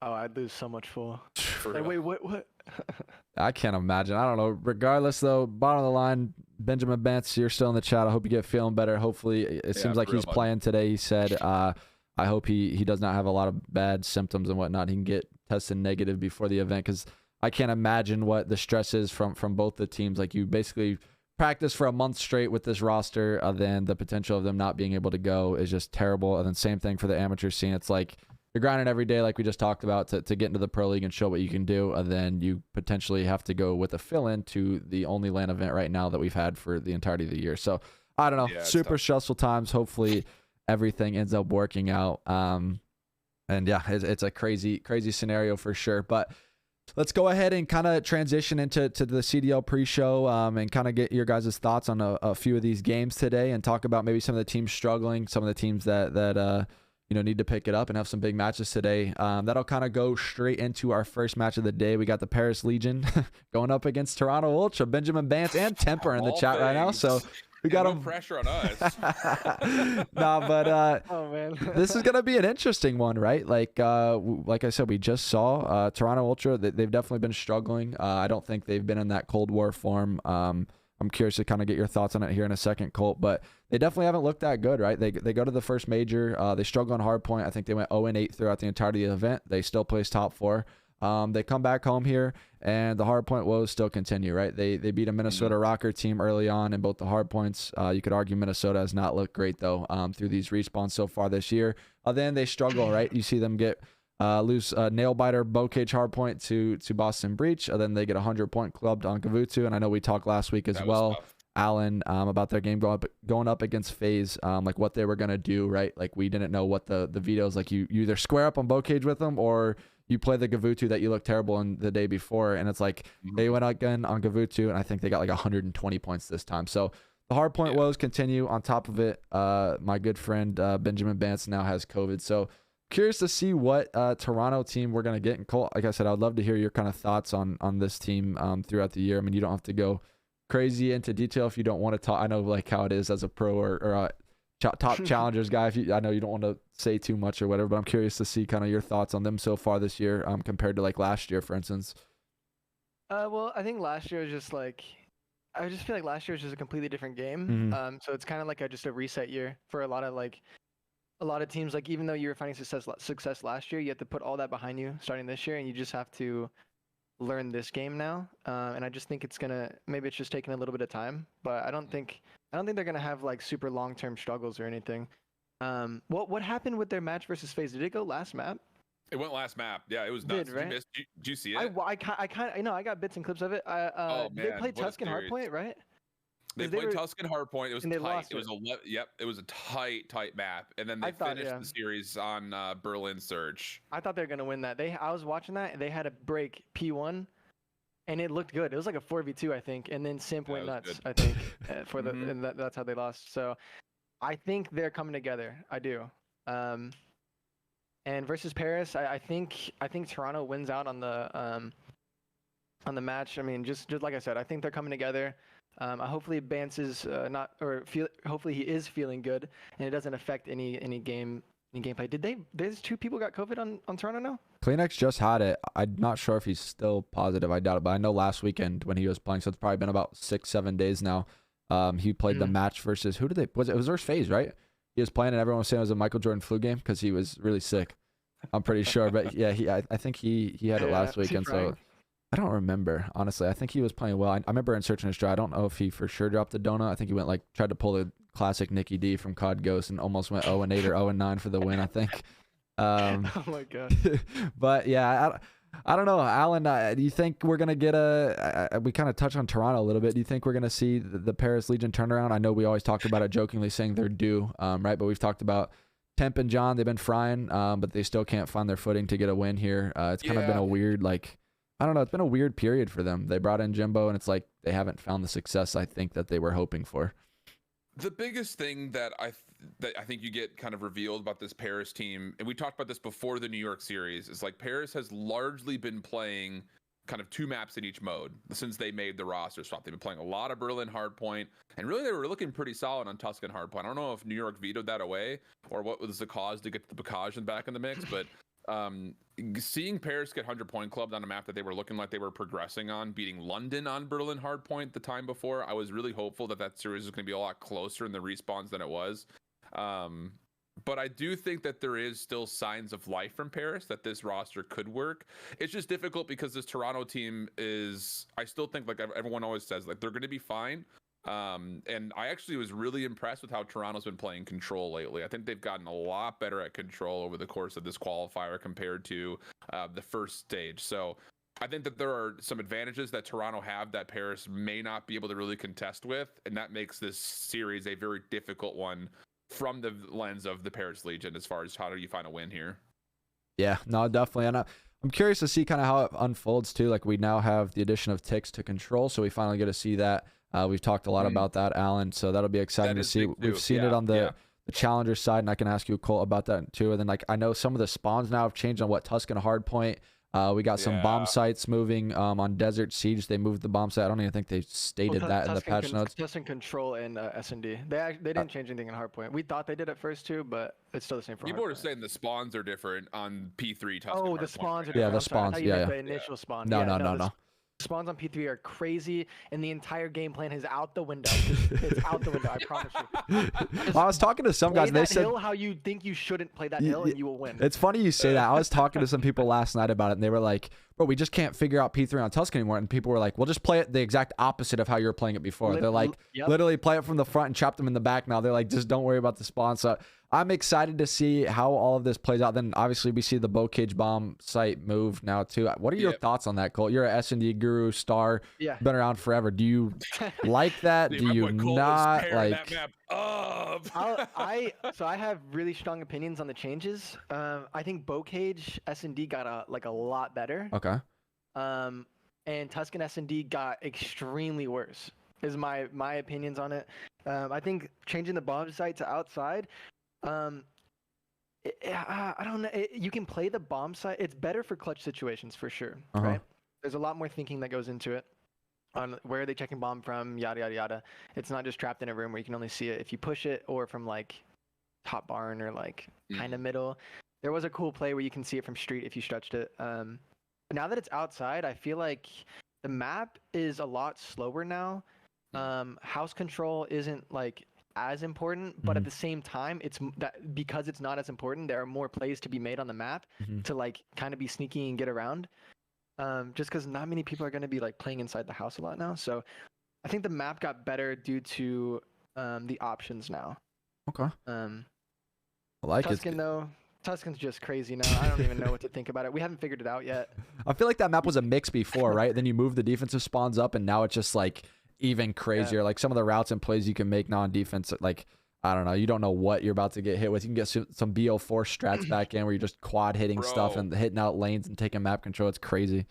Oh, I'd lose so much full.
For
Like,
real.
wait, what?
I can't imagine. I don't know. Regardless, though, bottom of the line, Benjamin Bance, you're still in the chat. I hope you get feeling better. Hopefully, it seems like
for real,
he's
bud.
playing today. He said, I hope he does not have a lot of bad symptoms and whatnot. He can get tested negative before the event, because I can't imagine what the stress is from both the teams. Like, you basically practice for a month straight with this roster, then the potential of them not being able to go is just terrible. And then same thing for the amateur scene. It's like you're grinding every day, like we just talked about, to get into the pro league and show what you can do. And then you potentially have to go with a fill-in to the only LAN event right now that we've had for the entirety of the year. So I don't know.
Yeah, it's
Super
tough.
stressful times. Hopefully everything ends up working out. And yeah, it's a crazy scenario for sure. But let's go ahead and kind of transition into the CDL pre-show, and kind of get your guys' thoughts on a few of these games today, and talk about maybe some of the teams struggling, some of the teams that need to pick it up and have some big matches today. That'll kind of go straight into our first match of the day. We got the Paris Legion going up against Toronto Ultra. Benjamin Bance and Temper in the
All
chat right now.
things.
So we
Yeah,
got
no
them.
pressure on us.
Nah, but
Oh man.
this is gonna be an interesting one, right? Like I said, we just saw Toronto Ultra. They've definitely been struggling. I don't think they've been in that Cold War form. I'm curious to kind of get your thoughts on it here in a second, Colt. But they definitely haven't looked that good, right? They go to the first major. They struggle on hardpoint. I think they went 0-8 throughout the entirety of the event. They still placed top 4. They come back home here, and the hardpoint woes still continue, right? They beat a Minnesota Rocker team early on in both the hardpoints. You could argue Minnesota has not looked great, though, through these respawns so far this year. Then they struggle, right? You see them lose nail biter bow cage hardpoint to Boston Breach. Then they get 100-point clubbed on Gavutu. And I know we talked last week as
That was
well,
tough.
Alan, about their game going up against FaZe, like what they were gonna do, right? Like, we didn't know what the vetoes, like you either square up on bow cage with them, or you play the Gavutu that you looked terrible in the day before. And it's like they went again on Gavutu, and I think they got like 120 points this time. So the hardpoint woes continue. On top of it, my good friend Benjamin Bance now has COVID. So curious to see what Toronto team we're gonna get. And Colt, like I said, I'd love to hear your kind of thoughts on this team throughout the year. I mean, you don't have to go crazy into detail if you don't want to talk. I know like how it is as a pro or top challengers guy. I know you don't want to say too much or whatever, but I'm curious to see kind of your thoughts on them so far this year, compared to like last year, for instance.
Well, I think last year was just like, I just feel like last year was just a completely different game. So it's kind of like just a reset year for a lot of teams. Like, even though you were finding success last year, you have to put all that behind you starting this year, and you just have to learn this game now. And I just think maybe it's just taking a little bit of time, but I don't think they're gonna have like super long-term struggles or anything. What happened with their match versus FaZe? Did it go last map?
It went last map. Yeah, it was
Did,
nuts.
right?
Did you see it?
I kind of, I got bits and clips of it. They
man,
played
what a
Tuscan
series.
Hardpoint, right?
They
'Cause
played Tuscan Hardpoint. It was
and they
tight.
lost
It was it was a tight map. And then they finished the series on Berlin Surge.
I thought they were gonna win that. I was watching that, and they had a break P1, and it looked good. It was like a 4v2, I think, and then Simp went
Yeah, it
nuts,
was
I think, and that's how they lost. So I think they're coming together. I do. And versus Paris, I think Toronto wins out on the match. I mean, just like I said, I think they're coming together. Hopefully Bance is hopefully he is feeling good, and it doesn't affect any gameplay. There's 2 people got COVID on Toronto now?
Kleenex just had it. I'm not sure if he's still positive. I doubt it, but I know last weekend when he was playing, so it's probably been about 6-7 days now. He played the match versus it was versus FaZe, right? He was playing, and everyone was saying it was a Michael Jordan flu game because he was really sick. I'm pretty sure, but yeah, I think he had it last weekend. So I don't remember, honestly. I think he was playing well. I remember in searching his draw. I don't know if he for sure dropped the donut. I think he went tried to pull the classic Nicky D from COD Ghost and almost went 0-8 or 0-9 for the win, I think.
Oh my god.
But yeah, I don't know, Alan. Do you think we're gonna get we kind of touched on Toronto a little bit. Do you think we're gonna see the Paris Legion turnaround? I know we always talked about it jokingly, saying they're due, right? But we've talked about Temp and John. They've been frying, but they still can't find their footing to get a win here. It's kind of been a weird, like, I don't know. It's been a weird period for them. They brought in Jimbo, and it's like they haven't found the success I think that they were hoping for.
The biggest thing that I think you get kind of revealed about this Paris team, and we talked about this before the New York series, is like Paris has largely been playing kind of 2 maps in each mode since they made the roster swap. They've been playing a lot of Berlin hardpoint, and really they were looking pretty solid on Tuscan hardpoint. I don't know if New York vetoed that away or what was the cause to get the Bacasian back in the mix, but seeing Paris get 100-point clubbed on a map that they were looking like they were progressing on, beating London on Berlin hardpoint the time before, I was really hopeful that series was going to be a lot closer in the respawns than it was. But I do think that there is still signs of life from Paris, that this roster could work. It's just difficult because this Toronto team is, I still think, like everyone always says, like they're going to be fine. And I actually was really impressed with how Toronto's been playing control lately. I think they've gotten a lot better at control over the course of this qualifier compared to the first stage. So I think that there are some advantages that Toronto have that Paris may not be able to really contest with, and that makes this series a very difficult one from the lens of the Paris Legion as far as how do you find a win here.
Yeah, no, definitely. And I'm curious to see kind of how it unfolds too. Like we now have the addition of Tix to control, so we finally get to see that. We've talked a lot about that, Alan, so that'll be exciting to see. We've seen it on the challenger side, and I can ask you, Colt, about that too. And then like I know some of the spawns now have changed on what Tuscan hardpoint. We got some bomb sites moving on Desert Siege. They moved the bomb site. I don't even think they stated that in the patch notes.
Tuscan control and S&D. They didn't change anything in hardpoint. We thought they did at first too, but it's still the same for
People
hardpoint.
are saying the spawns are different on P3 Tuscan.
Oh, the spawns are different.
Yeah, the spawns.
The initial spawn.
No.
Spawns on P3 are crazy, and the entire game plan is out the window. It's out the window, I promise you.
I was talking to some guys, and they said
hill how you think you shouldn't play that hill, and you will win.
It's funny you say that. I was talking to some people last night about it, and they were like, bro, we just can't figure out P3 on Tuscan anymore. And people were like, well, just play it the exact opposite of how you were playing it before. They're like, literally play it from the front and trap them in the back now. They're like, just don't worry about the spawn. So I'm excited to see how all of this plays out. Then obviously we see the bow cage bomb site move now too. What are your thoughts on that, Colt? You're a S&D guru, star, been around forever. Do you like that? Do you not like?
That map up.
So I have really strong opinions on the changes. I think bow cage S&D got a lot better.
Okay.
And Tuscan S&D got extremely worse. Is my opinions on it. I think changing the bomb site to outside. I don't know. You can play the bomb site. It's better for clutch situations for sure, right? There's a lot more thinking that goes into it on where are they checking bomb from, yada yada yada. It's not just trapped in a room where you can only see it if you push it, or from like top barn or like kind of middle. There was a cool play where you can see it from street if you stretched it. Now that it's outside, I feel like the map is a lot slower now. House control isn't like as important, but at the same time, it's that because it's not as important, there are more plays to be made on the map to like kind of be sneaky and get around. Just because not many people are going to be like playing inside the house a lot now. So I think the map got better due to the options now.
Okay. I like
Tuscan,
it.
though. Tuscan's just crazy now. I don't even know what to think about it. We haven't figured it out yet.
I feel like that map was a mix before, right? Then you move the defensive spawns up, and now it's just like even crazier. Yeah. Like some of the routes and plays you can make now on defense, like I don't know, you don't know what you're about to get hit with. You can get some BO4 strats back in where you're just quad hitting stuff and hitting out lanes and taking map control. It's crazy.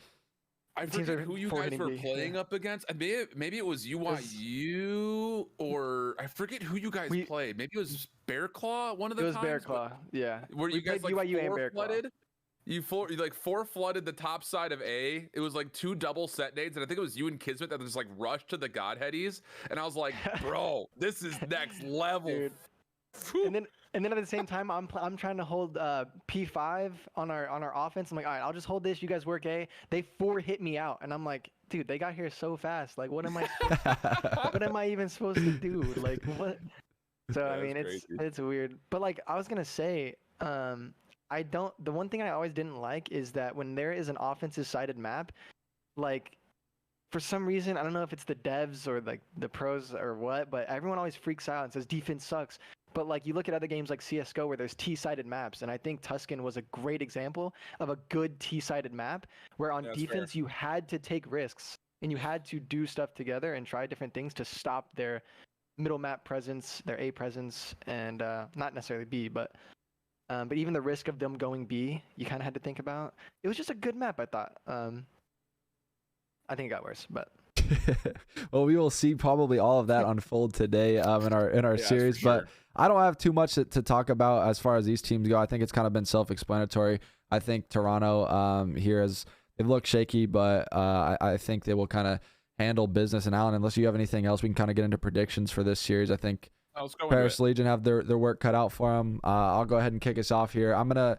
I forget who you guys were playing up against. Maybe it was UYU, or I forget who you guys played. Maybe it was Bear Claw. One of the times.
It was Bear Claw. Yeah.
Where you guys like
UYU and Bear Claw.
You like four flooded the top side of A. It was like 2 double set nades, and I think it was you and Kismet that just like rushed to the Godheadies. And I was like, bro, this is next level. Dude.
And then at the same time, I'm trying to hold P5 on our offense. I'm like, all right, I'll just hold this. You guys work A. They 4 hit me out, and I'm like, dude, they got here so fast. Like, what am I even supposed to do? Like, what? So I mean, it's weird. But like, I was gonna say, the one thing I always didn't like is that when there is an offensive sided map, like for some reason, I don't know if it's the devs or like the pros or what, but everyone always freaks out and says defense sucks. But like you look at other games like CS:GO where there's T-sided maps, and I think Tuscan was a great example of a good T-sided map where on defense you had to take risks and you had to do stuff together and try different things to stop their middle map presence, their A presence, and not necessarily B, but even the risk of them going B, you kind of had to think about. It was just a good map, I thought. I think it got worse, but.
Well, we will see probably all of that unfold today in our series, but I don't have too much to talk about as far as these teams go. I think it's kind of been self-explanatory. I think Toronto here they've looked shaky, but I think they will kind of handle business. And Alan, unless you have anything else, we can kind of get into predictions for this series. I think Paris Legion have their work cut out for them. I'll go ahead and kick us off here. I'm gonna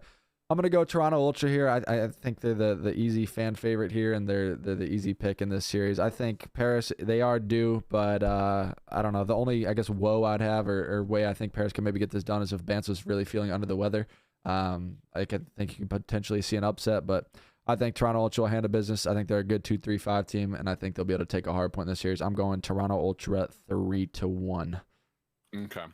go Toronto Ultra here. I think they're the easy fan favorite here, and they're the easy pick in this series. I think Paris, they are due, but I don't know. The only, I guess, woe I'd have or way I think Paris can maybe get this done is if Bance was really feeling under the weather. I think you can potentially see an upset, but I think Toronto Ultra will handle business. I think they're a good 2-3-5 team, and I think they'll be able to take a hard point in this series. I'm going Toronto Ultra 3-1.
Okay.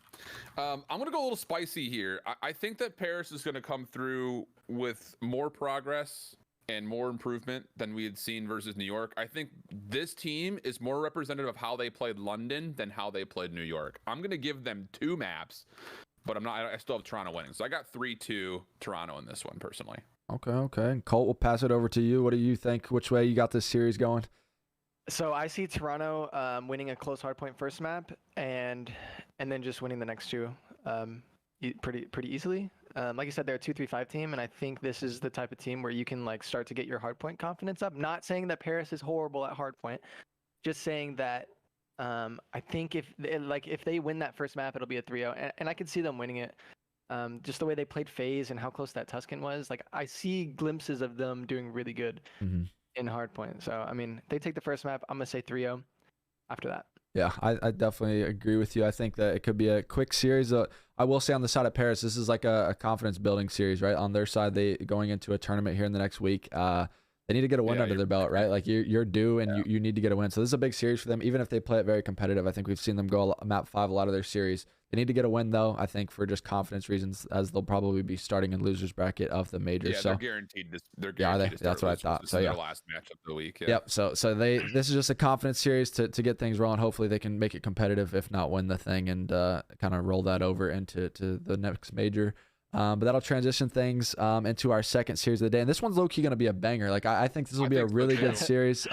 I'm going to go a little spicy here. I think that Paris is going to come through with more progress and more improvement than we had seen versus New York. I think this team is more representative of how they played London than how they played New York. I'm going to give them 2 maps, but I still have Toronto winning. So I got 3-2 Toronto in this one personally.
Okay. And Colt, we'll pass it over to you. What do you think? Which way you got this series going?
So I see Toronto winning a close hardpoint first map and then just winning the next 2 pretty easily. Like you said, they're a 2-3-5 team, and I think this is the type of team where you can like start to get your hardpoint confidence up. Not saying that Paris is horrible at hardpoint, just saying that I think if they win that first map, it'll be a 3-0, and I could see them winning it. Just the way they played FaZe and how close that Tuscan was, like I see glimpses of them doing really good. In hardpoint. So I mean, they take the first map, I'm gonna say 3-0 after that.
Yeah, I definitely agree with you. I think that it could be a quick series. I will say on the side of Paris, this is like a confidence building series, right? On their side, they going into a tournament here in the next week. They need to get a win under their belt, right? Like you're due, and you need to get a win. So this is a big series for them, even if they play it very competitive. I think we've seen them go map 5 a lot of their series. They need to get a win, though, I think, for just confidence reasons, as they'll probably be starting in losers bracket of the majors.
Yeah,
so
they're guaranteed. They're guaranteed.
That's what I thought. So
their last match of the week. Yeah.
Yep. So this is just a confidence series to get things rolling. Hopefully they can make it competitive, if not win the thing, and kind of roll that over into the next major. But that'll transition things into our second series of the day, and this one's low key gonna be a banger. Like I think this will be a really good series.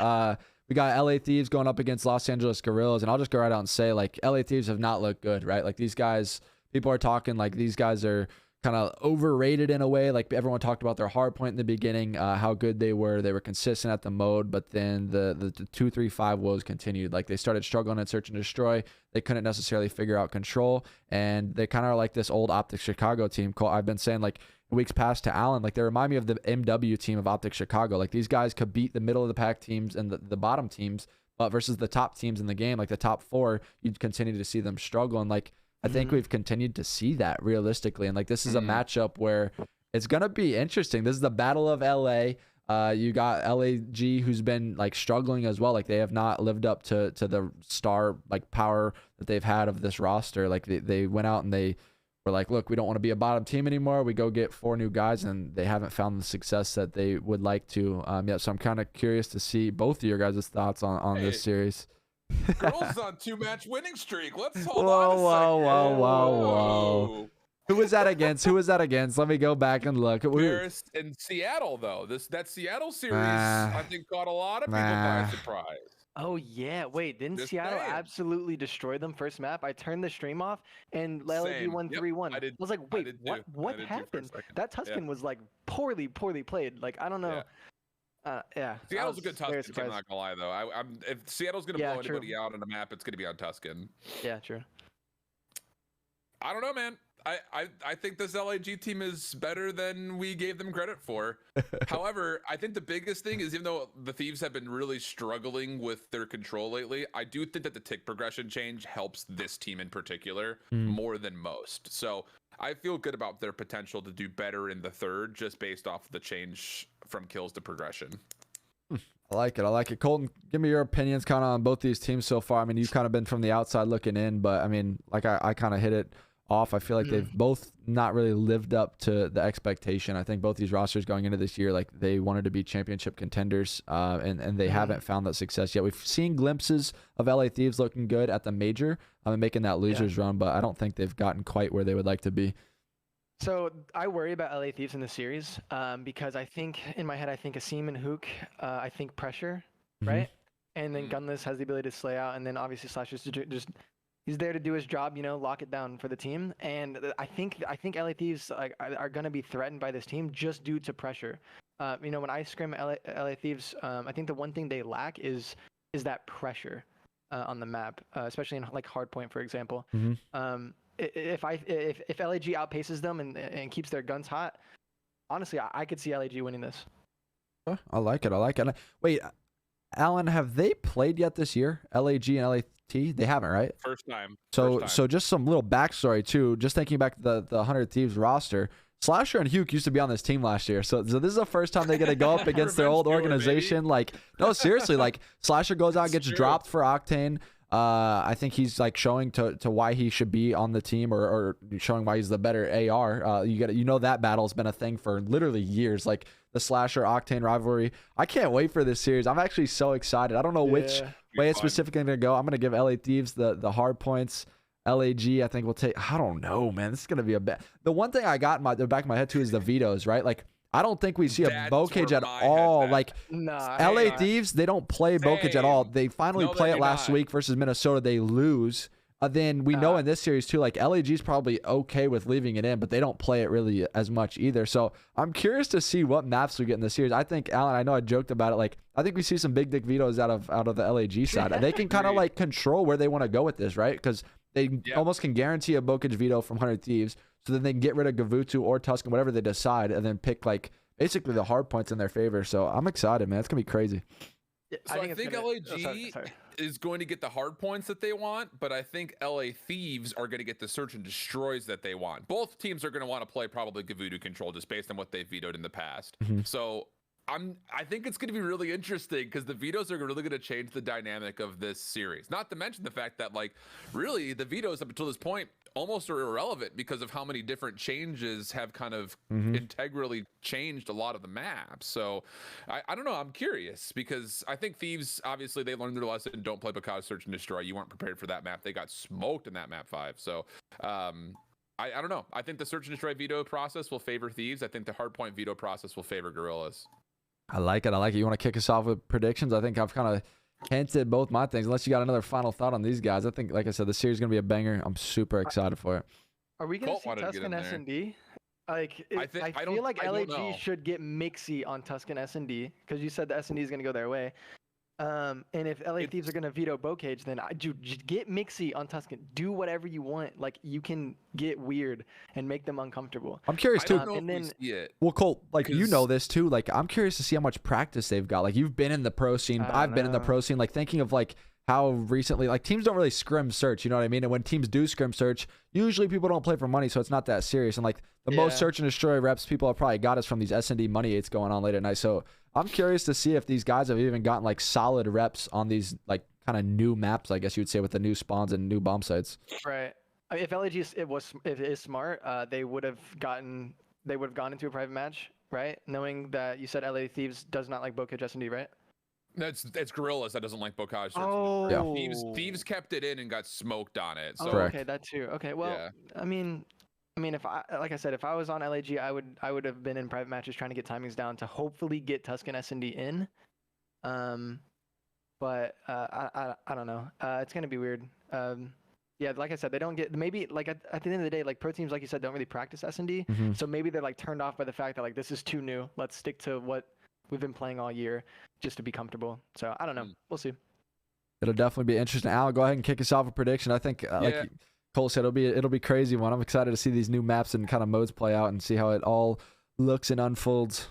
We got LA Thieves going up against Los Angeles Guerrillas, and I'll just go right out and say, like, LA Thieves have not looked good, right? Like, these guys, people are talking like these guys are kind of overrated in a way. Like, everyone talked about their hard point in the beginning, how good they were. They were consistent at the mode, but then the 2-3-5 woes continued. Like, they started struggling at search and destroy. They couldn't necessarily figure out control, and they kind of are like this old Optic Chicago team. I've been saying, like, weeks past to Allen, like they remind me of the MW team of Optic Chicago. Like these guys could beat the middle of the pack teams and the bottom teams, but versus the top teams in the game, like the top 4, you'd continue to see them struggle. And like I think we've continued to see that realistically. And like this is a matchup where it's gonna be interesting. This is the Battle of LA. You got LAG, who's been like struggling as well. Like they have not lived up to the star like power that they've had of this roster. Like they went out and they were like, look, we don't want to be a bottom team anymore. We go get 4 new guys, and they haven't found the success that they would like to. Yeah, so I'm kind of curious to see both of your guys' thoughts on this series.
Girls on 2-match winning streak. Let's hold
Whoa. Who was that against? Let me go back and look.
Paris and Seattle, though. That Seattle series, I think, caught a lot of people by surprise.
Oh yeah, wait, didn't Seattle absolutely destroy them first map? I turned the stream off and LAG won 3-1. I was like, wait, what happened? That Tuscan was like poorly played. Like I don't know. Yeah.
Seattle's a good Tuscan team, I'm not gonna lie though. If Seattle's gonna blow anybody out on the map, it's gonna be on Tuscan.
Yeah, true.
I don't know, man. I think this LAG team is better than we gave them credit for. However, I think the biggest thing is, even though the Thieves have been really struggling with their control lately, I do think that the tick progression change helps this team in particular more than most. So I feel good about their potential to do better in the third, just based off the change from kills to progression.
I like it. Colton, give me your opinions kind of on both these teams so far. I mean, you've kind of been from the outside looking in, but I mean, like I kind of hit it off. I feel like they've both not really lived up to the expectation. I think both these rosters going into this year, like they wanted to be championship contenders, and they haven't found that success yet. We've seen glimpses of LA Thieves looking good at the major, and making that losers run, but I don't think they've gotten quite where they would like to be.
So I worry about LA Thieves in the series because I think in my head I think Asim and Hook, I think pressure, right? And then Gunless has the ability to slay out, and then obviously Slash is just he's there to do his job, lock it down for the team. And I think LA Thieves are going to be threatened by this team just due to pressure. When I scrim LA Thieves, I think the one thing they lack is that pressure on the map, especially in like hardpoint, for example. If LAG outpaces them and keeps their guns hot, honestly, I could see LAG winning this.
I like it. Wait, Alan, have they played yet this year? LAG and LAT? They haven't, right?
First time.
So just some little backstory too. Just thinking back to the 100 Thieves roster, Slasher and Huke used to be on this team last year. So this is the first time they're gonna go up against their old organization. Like, no, seriously, like Slasher goes out, gets dropped for Octane. I think he's like showing to why he should be on the team, or showing why he's the better AR. That battle's been a thing for literally years, like the Slasher Octane rivalry. I can't wait for this series. I'm actually so excited. I don't know which way it's specifically going to go. I'm going to give LA Thieves the hard points. LAG, I think, will take. I don't know, man. This is going to be a bet. The one thing I got in the back of my head too is the vetoes, right? Like, I don't think we see a bow cage at all. Like, LA Thieves, they don't play bow cage at all. They finally play it last week versus Minnesota. They lose. Then we know in this series too, like LAG's probably okay with leaving it in, but they don't play it really as much either. So I'm curious to see what maps we get in the series. I think, Alan, I know I joked about it. Like, I think we see some big dick vetoes out of the LAG side. They can kind of like control where they want to go with this, right? Because they almost can guarantee a bow cage veto from 100 Thieves. So then they can get rid of Gavutu or Tuscan, whatever they decide, and then pick like basically the hard points in their favor. So I'm excited, man. It's gonna be crazy.
Yeah, so I think LAG is going to get the hard points that they want, but I think LA Thieves are going to get the search and destroys that they want. Both teams are going to want to play probably Gavutu control just based on what they vetoed in the past. So I think it's going to be really interesting because the vetoes are really going to change the dynamic of this series. Not to mention the fact that, like, really the vetoes up until this point almost are irrelevant because of how many different changes have kind of integrally changed a lot of the maps. So I don't know. I'm curious because I think Thieves, obviously they learned their lesson. Don't play Bakaz Search and Destroy. You weren't prepared for that map. They got smoked in that map 5. So I don't know. I think the Search and Destroy veto process will favor Thieves. I think the hardpoint veto process will favor Guerrillas.
I like it. You want to kick us off with predictions? I think I've kind of hinted both my things. Unless you got another final thought on these guys. I think, like I said, the series is going to be a banger. I'm super excited for it.
Are we going to see Tuscan S&D? Like, I feel like LAG should get mixy on Tuscan S&D because you said the S&D is going to go their way. And if LA Thieves are going to veto bow cage, then just get mixy on Tuscan. Do whatever you want. Like, you can get weird and make them uncomfortable.
I'm curious too.
And then,
well, Colt, like, you know this too. Like, I'm curious to see how much practice they've got. Like, you've been in the pro scene. I've been in the pro scene. Like, thinking of like how recently, like, teams don't really scrim search. You know what I mean? And when teams do scrim search, usually people don't play for money, so it's not that serious. And like the most search and destroy reps people have probably got is from these S&D money 8s going on late at night. So I'm curious to see if these guys have even gotten like solid reps on these like kind of new maps, I guess you would say, with the new spawns and new bomb sites.
Right. I mean, if LAG is smart, they would have gone into a private match, right? Knowing that you said LA Thieves does not like Bocage S&D, right?
It's Guerrillas that doesn't like Bocage.
Oh,
yeah. Thieves kept it in and got smoked on it. So.
Okay, that too. Okay, well, I mean, if I was on LAG, I would have been in private matches trying to get timings down to hopefully get Tuscan S&D in. But I don't know. It's gonna be weird. Yeah, like I said, they don't get, maybe like at the end of the day, like pro teams, like you said, don't really practice S&D. So maybe they're like turned off by the fact that like this is too new. Let's stick to what we've been playing all year just to be comfortable. So I don't know. We'll see.
It'll definitely be interesting. Al, go ahead and kick us off a prediction. I think like Cole said, it'll be crazy one. I'm excited to see these new maps and kind of modes play out and see how it all looks and unfolds.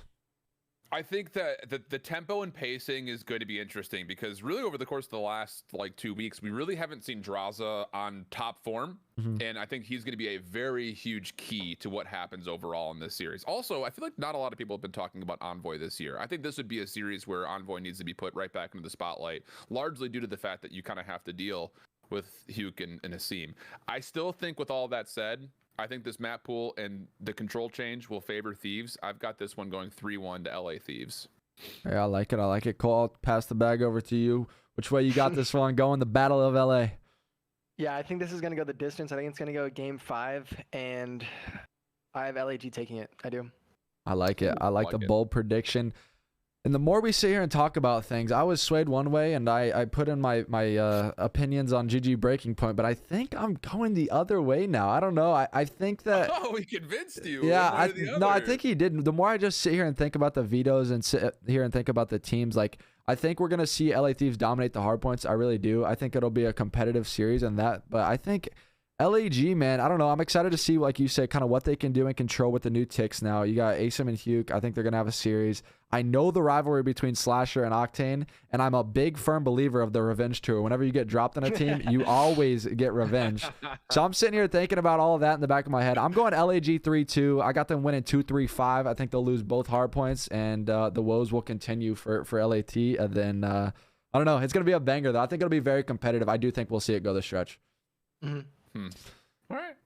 I think that the tempo and pacing is going to be interesting because really over the course of the last like 2 weeks, we really haven't seen Draza on top form. And I think he's going to be a very huge key to what happens overall in this series. Also, I feel like not a lot of people have been talking about Envoy this year. I think this would be a series where Envoy needs to be put right back into the spotlight, largely due to the fact that you kind of have to deal with Hugh and Asim. I still think, with all that said, I think this map pool and the control change will favor Thieves. I've got this one going 3-1 to LA Thieves.
Yeah, I like it. I like it. Cole, I'll pass the bag over to you. Which way you got this one going? The Battle of LA.
Yeah, I think this is going to go the distance. I think it's going to go game 5, and I have LAG taking it. I do.
I like it. I like the bold prediction. And the more we sit here and talk about things, I was swayed one way, and I put in my opinions on GG Breaking Point, but I think I'm going the other way now. I don't know. I think that...
Oh, he convinced you.
Yeah, I think he did. The more I just sit here and think about the vetoes and sit here and think about the teams, like, I think we're going to see LA Thieves dominate the hardpoints. I really do. I think it'll be a competitive series and that, but I think LAG, man, I don't know. I'm excited to see, like you said, kind of what they can do and control with the new ticks now. You got Asim and Hugh. I think they're going to have a series. I know the rivalry between Slasher and Octane, and I'm a big, firm believer of the revenge tour. Whenever you get dropped on a team, you always get revenge. So I'm sitting here thinking about all of that in the back of my head. I'm going LAG 3-2. I got them winning 2-3-5. I think they'll lose both hard points, and the woes will continue for LAT. And then, I don't know. It's going to be a banger, though. I think it'll be very competitive. I do think we'll see it go the stretch.
Mm-hmm.
All right.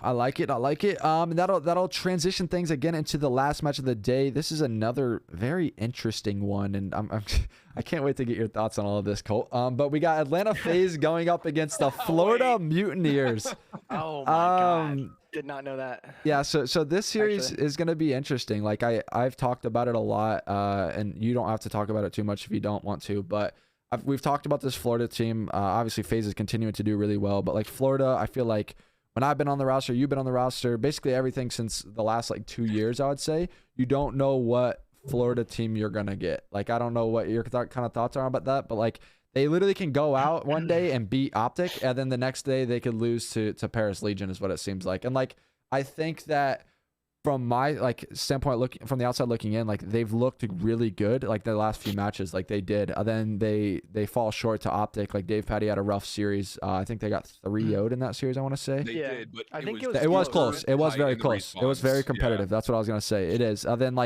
I like it. I like it. That'll transition things again into the last match of the day. This is another very interesting one, and I can't wait to get your thoughts on all of this, Colt. But we got Atlanta FaZe going up against the Florida Mutineers.
Oh my god! Did not know that.
Yeah. So this series is going to be interesting. Like I've talked about it a lot, and you don't have to talk about it too much if you don't want to, but. We've talked about this Florida team. Obviously, FaZe is continuing to do really well. But, like, Florida, I feel like when I've been on the roster, you've been on the roster, basically everything since the last, 2 years, I would say, you don't know what Florida team you're going to get. Like, I don't know what your kind of thoughts are about that. But, like, they literally can go out one day and beat Optic, and then the next day they could lose to Paris Legion is what it seems like. And, like, I think that from my standpoint, from the outside looking in, like they've looked really good, like the last few matches, like they did. Then they fall short to Optic. Like Dave Patty had a rough series. I think they got 3-0'd in that series. I want to say
they did, but
I think
it was close. It was very close. It was very competitive. Yeah. That's what I was gonna say. It is. Then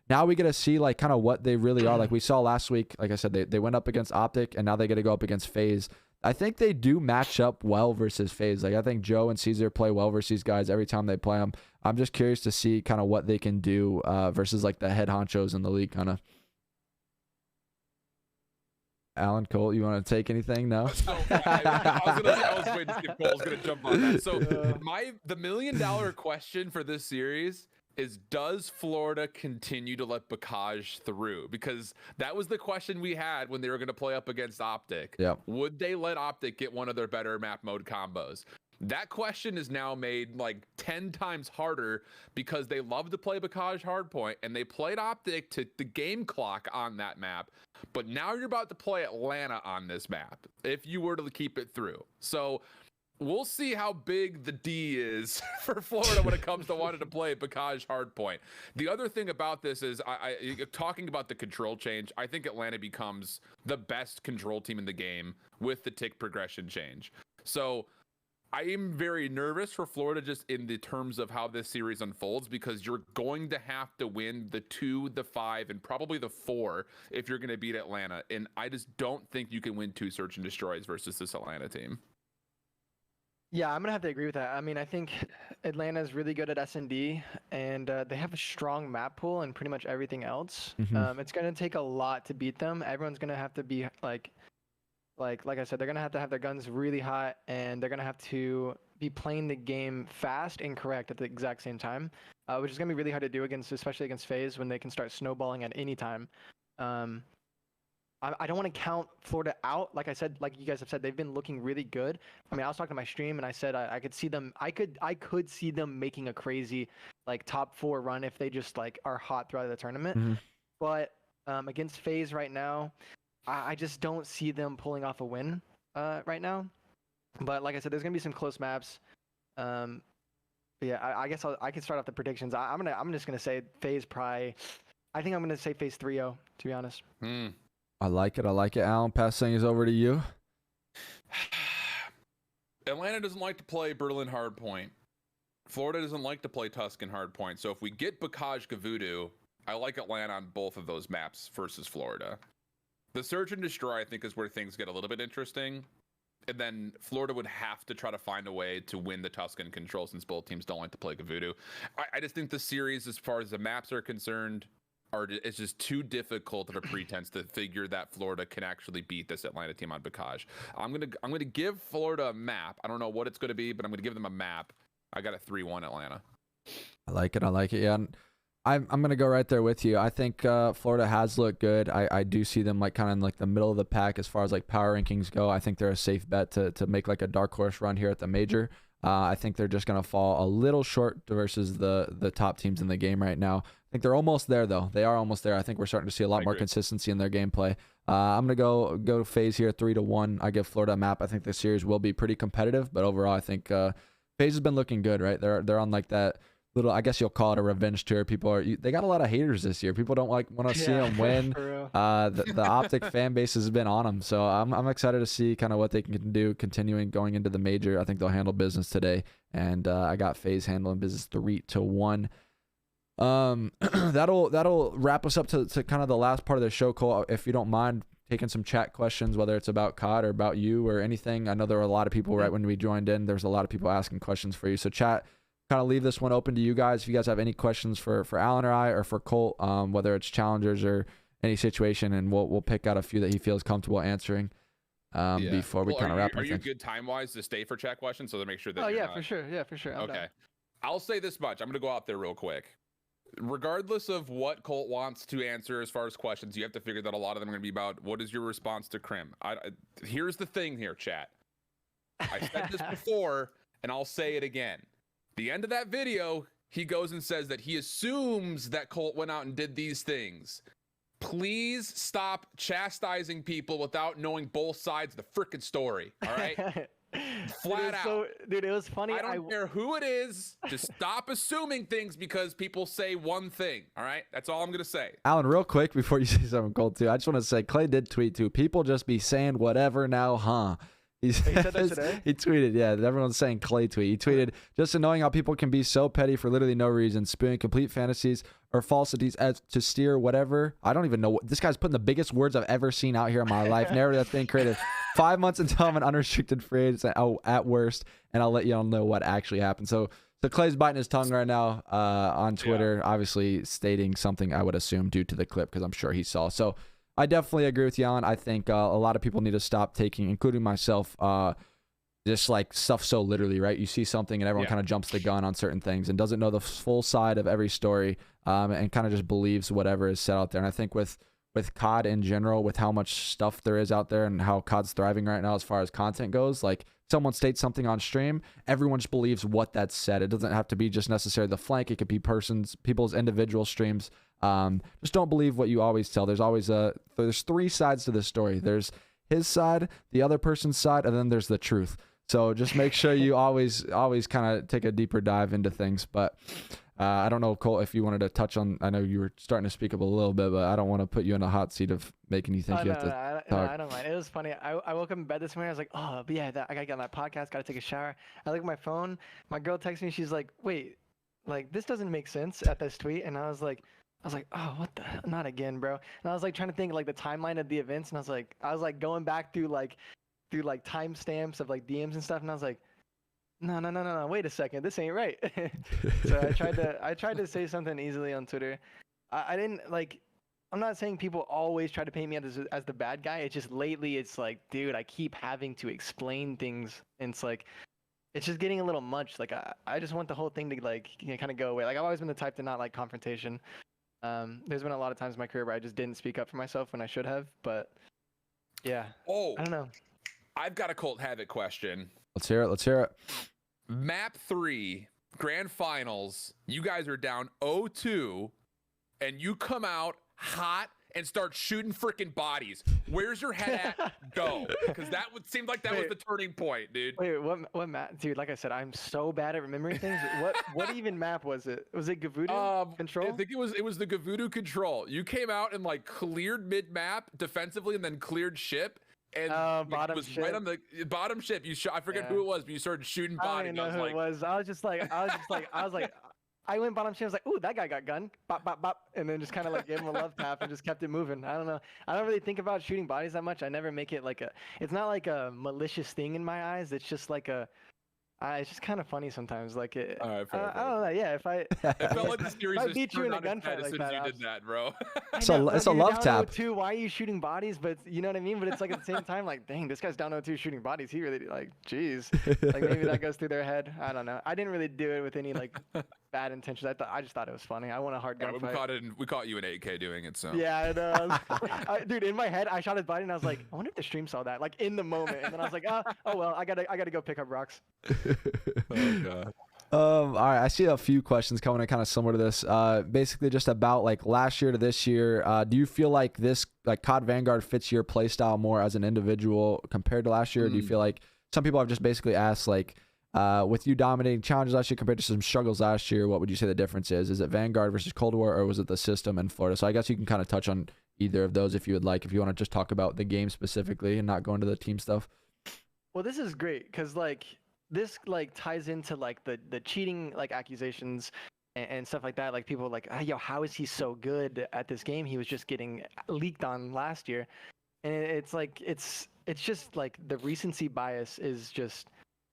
now we get to see kind of what they really are. Like we saw last week. Like I said, they went up against Optic, and now they get to go up against FaZe. I think they do match up well versus FaZe. Like I think Joe and Caesar play well versus these guys every time they play them. I'm just curious to see kind of what they can do versus like the head honchos in the league kind of. Alan, Cole, you want to take anything? No?
I was waiting to see if Cole was going to jump on that. So the $1 million question for this series is, does Florida continue to let Bacage through? Because that was the question we had when they were going to play up against Optic.
Yeah.
Would they let Optic get one of their better map mode combos? That question is now made 10 times harder because they love to play Bacage hardpoint, and they played Optic to the game clock on that map. But now you're about to play Atlanta on this map if you were to keep it through. So we'll see how big the D is for Florida when it comes to wanting to play Bacage hardpoint. The other thing about this is, talking about the control change, I think Atlanta becomes the best control team in the game with the tick progression change. So I am very nervous for Florida just in the terms of how this series unfolds, because you're going to have to win the 2, the 5, and probably the 4 if you're going to beat Atlanta. And I just don't think you can win 2 search and destroys versus this Atlanta team.
Yeah, I'm gonna have to agree with that. I mean, I think Atlanta is really good at S&D, and they have a strong map pool and pretty much everything else.
Mm-hmm.
It's gonna take a lot to beat them. Everyone's gonna have to be like I said, they're gonna have to have their guns really hot, and they're gonna have to be playing the game fast and correct at the exact same time, which is gonna be really hard to do especially against FaZe when they can start snowballing at any time. I don't want to count Florida out. Like I said, like you guys have said, they've been looking really good. I mean, I was talking to my stream and I said I could see them. I could see them making a crazy top 4 run if they just are hot throughout the tournament.
Mm-hmm.
But against FaZe right now, I just don't see them pulling off a win right now. But like I said, there's gonna be some close maps. But yeah, I guess I can start off the predictions. I'm just gonna say FaZe probably. I think I'm gonna say FaZe 3-0, to be honest.
I like it. Alan, pass things over to you.
Atlanta doesn't like to play Berlin hardpoint. Florida doesn't like to play Tuscan hardpoint. So if we get Bacage Gavudu, I like Atlanta on both of those maps versus Florida. The Search and Destroy, I think, is where things get a little bit interesting. And then Florida would have to try to find a way to win the Tuscan control since both teams don't like to play Gavudu. I just think the series, as far as the maps are concerned, it's just too difficult of a pretense to figure that Florida can actually beat this Atlanta team on Bacage. I'm gonna give Florida a map. I don't know what it's gonna be, but I'm gonna give them a map. I got a 3-1 Atlanta.
I like it. Yeah. I'm gonna go right there with you. I think Florida has looked good. I do see them like kind of in like the middle of the pack as far as like power rankings go. I think they're a safe bet to make like a dark horse run here at the major. I think they're just gonna fall a little short versus the top teams in the game right now. I think they're almost there though. They are almost there. I think we're starting to see a lot more consistency in their gameplay. I'm gonna go FaZe here 3-1. I give Florida a map. I think the series will be pretty competitive, but overall I think FaZe has been looking good. Right, they're on like that little, I guess you'll call it a revenge tour. They got a lot of haters this year. People don't want to see them win. The Optic fan base has been on them, so I'm excited to see kind of what they can do continuing going into the major. I think they'll handle business today, and I got FaZe handling business 3-1. That'll wrap us up to kind of the last part of the show, Cole. If you don't mind taking some chat questions, whether it's about COD or about you or anything. I know there were a lot of people right when we joined in. There's a lot of people asking questions for you. So chat, kind of leave this one open to you guys. If you guys have any questions for Alan or I or for Colt, whether it's challengers or any situation, and we'll pick out a few that he feels comfortable answering before we kind of wrap up.
Are you good time-wise to stay for chat questions so to make sure that
for sure. Yeah, for sure.
Okay. I'll say this much. I'm going to go out there real quick. Regardless of what Colt wants to answer as far as questions, you have to figure that a lot of them are going to be about what is your response to Crim. Here's the thing here, chat. I said this before, and I'll say it again. The end of that video, he goes and says that he assumes that Colt went out and did these things. Please stop chastising people without knowing both sides of the freaking story. All right. Flat out.
Dude, it was funny.
I don't care who it is. Just stop assuming things because people say one thing. All right. That's all I'm going to say.
Alan, real quick before you say something, Colt, too, I just want to say Clay did tweet too. People just be saying whatever now, huh? He said that today? He tweeted, yeah, everyone's saying Clay tweet. He tweeted, just annoying how people can be so petty for literally no reason, spewing complete fantasies or falsities as to steer whatever. I don't even know. This guy's putting the biggest words I've ever seen out here in my life. Narrative that's being created 5 months until I'm an unrestricted free agent at worst, and I'll let y'all know what actually happened. So Clay's biting his tongue right now on Twitter, obviously stating something I would assume due to the clip because I'm sure he saw. So I definitely agree with you, Alan. I think a lot of people need to stop taking, including myself, just like stuff so literally, right? You see something and everyone kind of jumps the gun on certain things and doesn't know the full side of every story, and kind of just believes whatever is said out there. And I think with COD in general, with how much stuff there is out there and how COD's thriving right now as far as content goes, like someone states something on stream, everyone just believes what that's said. It doesn't have to be just necessarily the flank. It could be people's individual streams. Just don't believe what you always tell. There's always there's three sides to this story. There's his side, the other person's side, and then there's the truth. So just make sure you always kind of take a deeper dive into things. But I don't know, Colt, if you wanted to touch on, I know you were starting to speak up a little bit, but I don't want to put you in a hot seat of making you think you have to talk.
I don't mind. It was funny. I woke up in bed this morning. I was like, oh, but yeah, I got to get on that podcast. Got to take a shower. I look at my phone. My girl texts me. She's like, wait, like this doesn't make sense at this tweet. And I was like, oh, what the hell? Not again, bro. And I was like trying to think like the timeline of the events. And I was like going back through timestamps of like DMs and stuff. And I was like, no, wait a second, this ain't right. So I tried to say something easily on Twitter. I didn't like. I'm not saying people always try to paint me as the bad guy. It's just lately, it's like, dude, I keep having to explain things, and it's like, it's just getting a little much. Like I just want the whole thing to like kind of go away. Like I've always been the type to not like confrontation. There's been a lot of times in my career where I just didn't speak up for myself when I should have. But yeah.
Oh,
I don't know.
I've got a Colt Havok question.
Let's hear it.
Map 3, Grand Finals, you guys are down 0-2, and you come out hot and start shooting freaking bodies. Where's your head at? Go. Because that would seem like that was the turning point, dude.
Wait, what map? Dude, like I said, I'm so bad at remembering things. What even map was it? Was it Gavudu control?
I think it was the Gavudu control. You came out and like cleared mid-map defensively and then cleared ship. And
bottom
was
ship.
right on the bottom ship. You shot. I forget who it was, but you started shooting bodies.
I don't even know who it was. I was I went bottom stream. I was like, ooh, that guy got gun. Bop, bop, bop. And then just kind of like gave him a love tap and just kept it moving. I don't know. I don't really think about shooting bodies that much. I never make it like it's not like a malicious thing in my eyes. It's just like it's just kind of funny sometimes. Like,
All right, fair,
I don't know. Yeah, if I
It felt like the series
I
just
beat you
turned
in a
on its
gunfight
head as
like
soon as
that,
you did that, bro.
It's a
you're
love
down
tap.
0-2, why are you shooting bodies? But you know what I mean? But it's like at the same time, like, dang, this guy's down 0-2 shooting bodies. He really, like, jeez. Like, maybe that goes through their head. I don't know. I didn't really do it with any, like, bad intentions. I just thought it was funny. I want a hard
Yeah,
gunfight.
we caught you in 8K doing it, so.
Yeah, I know. Dude, in my head, I shot his body and I was like, I wonder if the stream saw that, like, in the moment. And then I was like, oh well, I gotta go pick up rocks.
Oh god.
All right, I see a few questions coming in kind of similar to this. Basically just about like last year to this year. Do you feel like this like COD Vanguard fits your play style more as an individual compared to last year? Or do you feel like some people have just basically asked like with you dominating challenges last year compared to some struggles last year, what would you say the difference is? Is it Vanguard versus Cold War, or was it the system in Florida? So I guess you can kind of touch on either of those if you would like, if you want to just talk about the game specifically and not go into the team stuff.
Well, this is great because like this like ties into like the cheating like accusations and stuff like that. Like people are like, oh, yo, how is he so good at this game? He was just getting leaked on last year, and it's like it's just like the recency bias is just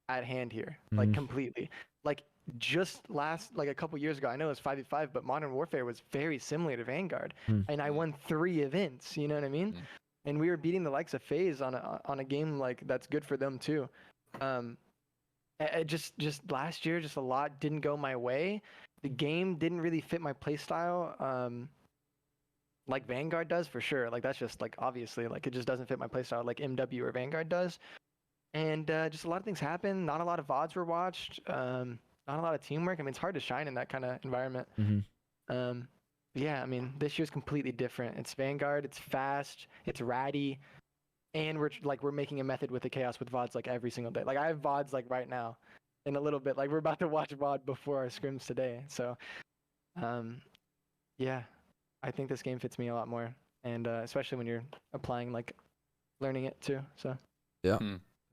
at hand here, like completely. Like just like a couple years ago, I know it was 5v5, but Modern Warfare was very similar to Vanguard, and I won 3 events. You know what I mean? And we were beating the likes of FaZe on a game like that's good for them too. Just last year, just a lot didn't go my way. The game didn't really fit my playstyle, like Vanguard does for sure. Like that's just like obviously like it just doesn't fit my playstyle like MW or Vanguard does. And just a lot of things happened. Not a lot of VODs were watched. Not a lot of teamwork. I mean, it's hard to shine in that kind of environment. Yeah, I mean, this year's completely different. It's Vanguard. It's fast. It's ratty. And we're making a method with the chaos with VODs like every single day. Like I have VODs like right now in a little bit. Like we're about to watch VOD before our scrims today. So yeah, I think this game fits me a lot more. And especially when you're applying like learning it too. So
yeah.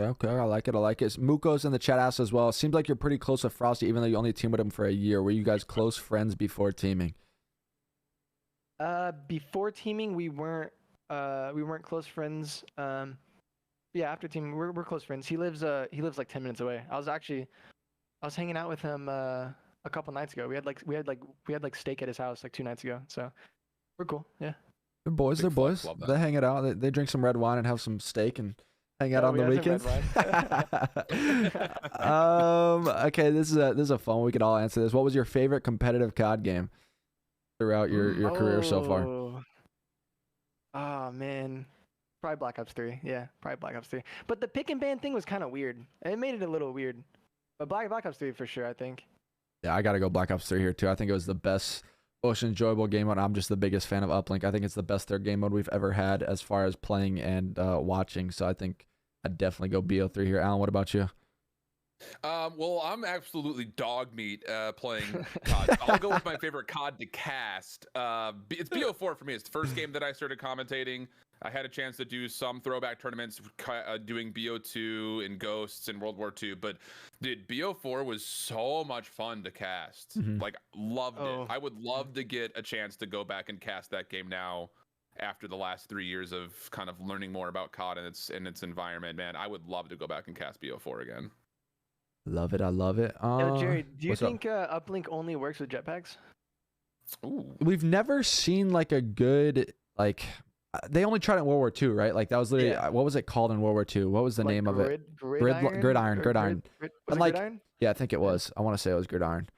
Okay, I like it. Muko's in the chat asks as well. It seems like you're pretty close with Frosty, even though you only teamed with him for a year. Were you guys close friends before teaming?
Before teaming, we weren't close friends. Yeah, after teaming, we're close friends. He lives like 10 minutes away. I was hanging out with him a couple nights ago. We had steak at his house like 2 nights ago. So we're cool. Yeah.
They're boys. They hang it out. They drink some red wine and have some steak and hang out on the weekends. Okay, this is a fun one. We could all answer this. What was your favorite competitive COD game throughout your career so far?
Oh man, probably Black Ops 3. Yeah, probably Black Ops 3. But the pick and ban thing was kind of weird. It made it a little weird. But Black Ops 3 for sure, I think.
Yeah, I gotta go Black Ops 3 here too. I think it was the best, most enjoyable game mode. I'm just the biggest fan of Uplink. I think it's the best third game mode we've ever had as far as playing and watching. So I think I'd definitely go BO3 here. Alan, what about you?
Well, I'm absolutely dog meat playing COD. I'll go with my favorite COD to cast. It's BO4 for me. It's the first game that I started commentating. I had a chance to do some throwback tournaments, doing BO2 and Ghosts and World War II. But dude, BO4 was so much fun to cast. Like, loved it. I would love to get a chance to go back and cast that game now. After the last 3 years of kind of learning more about COD and its environment, man, I would love to go back and cast BO4 again.
Love it. I love it.
Yo, Jerry, do you think Uplink only works with jetpacks?
Ooh.
We've never seen like a good like. They only tried it in World War II, right? Like that was literally what was it called in World War II? What was the name of it? Gridiron. And like, yeah, I think it was. I want to say it was Gridiron.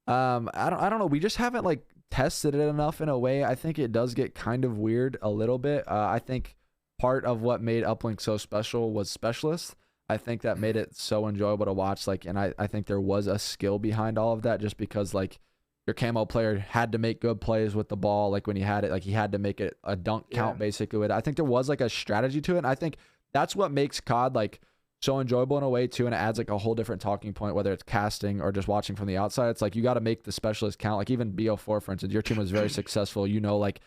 I don't know. We just haven't like tested it enough in a way. I think it does get kind of weird a little bit. I think part of what made Uplink so special was Specialist. I think that made it so enjoyable to watch. Like, and I think there was a skill behind all of that, just because like your camo player had to make good plays with the ball. Like when he had it, like he had to make it a dunk count basically with it. I think there was like a strategy to it. And I think that's what makes COD like so enjoyable in a way too. And it adds like a whole different talking point, whether it's casting or just watching from the outside. It's like, you got to make the Specialist count. Like even BO4, for instance, your team was very successful, you know, like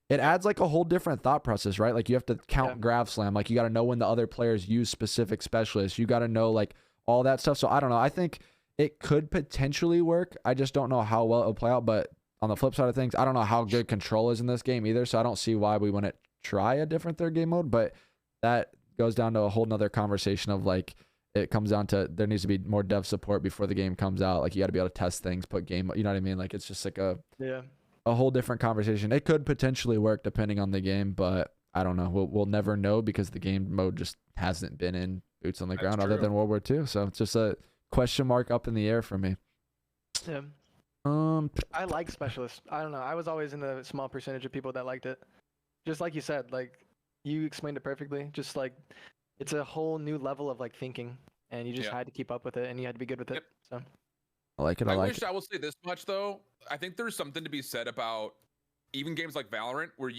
it adds like a whole different thought process, right? Like you have to count grav slam. Like you got to know when the other players use specific specialists. You got to know like all that stuff. So I don't know. I think it could potentially work. I just don't know how well it'll play out. But on the flip side of things, I don't know how good control is in this game either. So I don't see why we wouldn't try a different third game mode. But that goes down to a whole nother conversation of like, it comes down to there needs to be more dev support before the game comes out. Like you got to be able to test things, put game, you know what I mean? Like it's just like a whole different conversation. It could potentially work depending on the game, but I don't know. We'll never know because the game mode just hasn't been in boots on the ground other than World War II. So it's just a question mark up in the air for me.
Yeah. I like specialists. I don't know. I was always in the small percentage of people that liked it. Just like you said, like you explained it perfectly. Just like it's a whole new level of like thinking, and you just had to keep up with it, and you had to be good with it. So
I like it.
I wish I will say this much though. I think there's something to be said about even games like Valorant where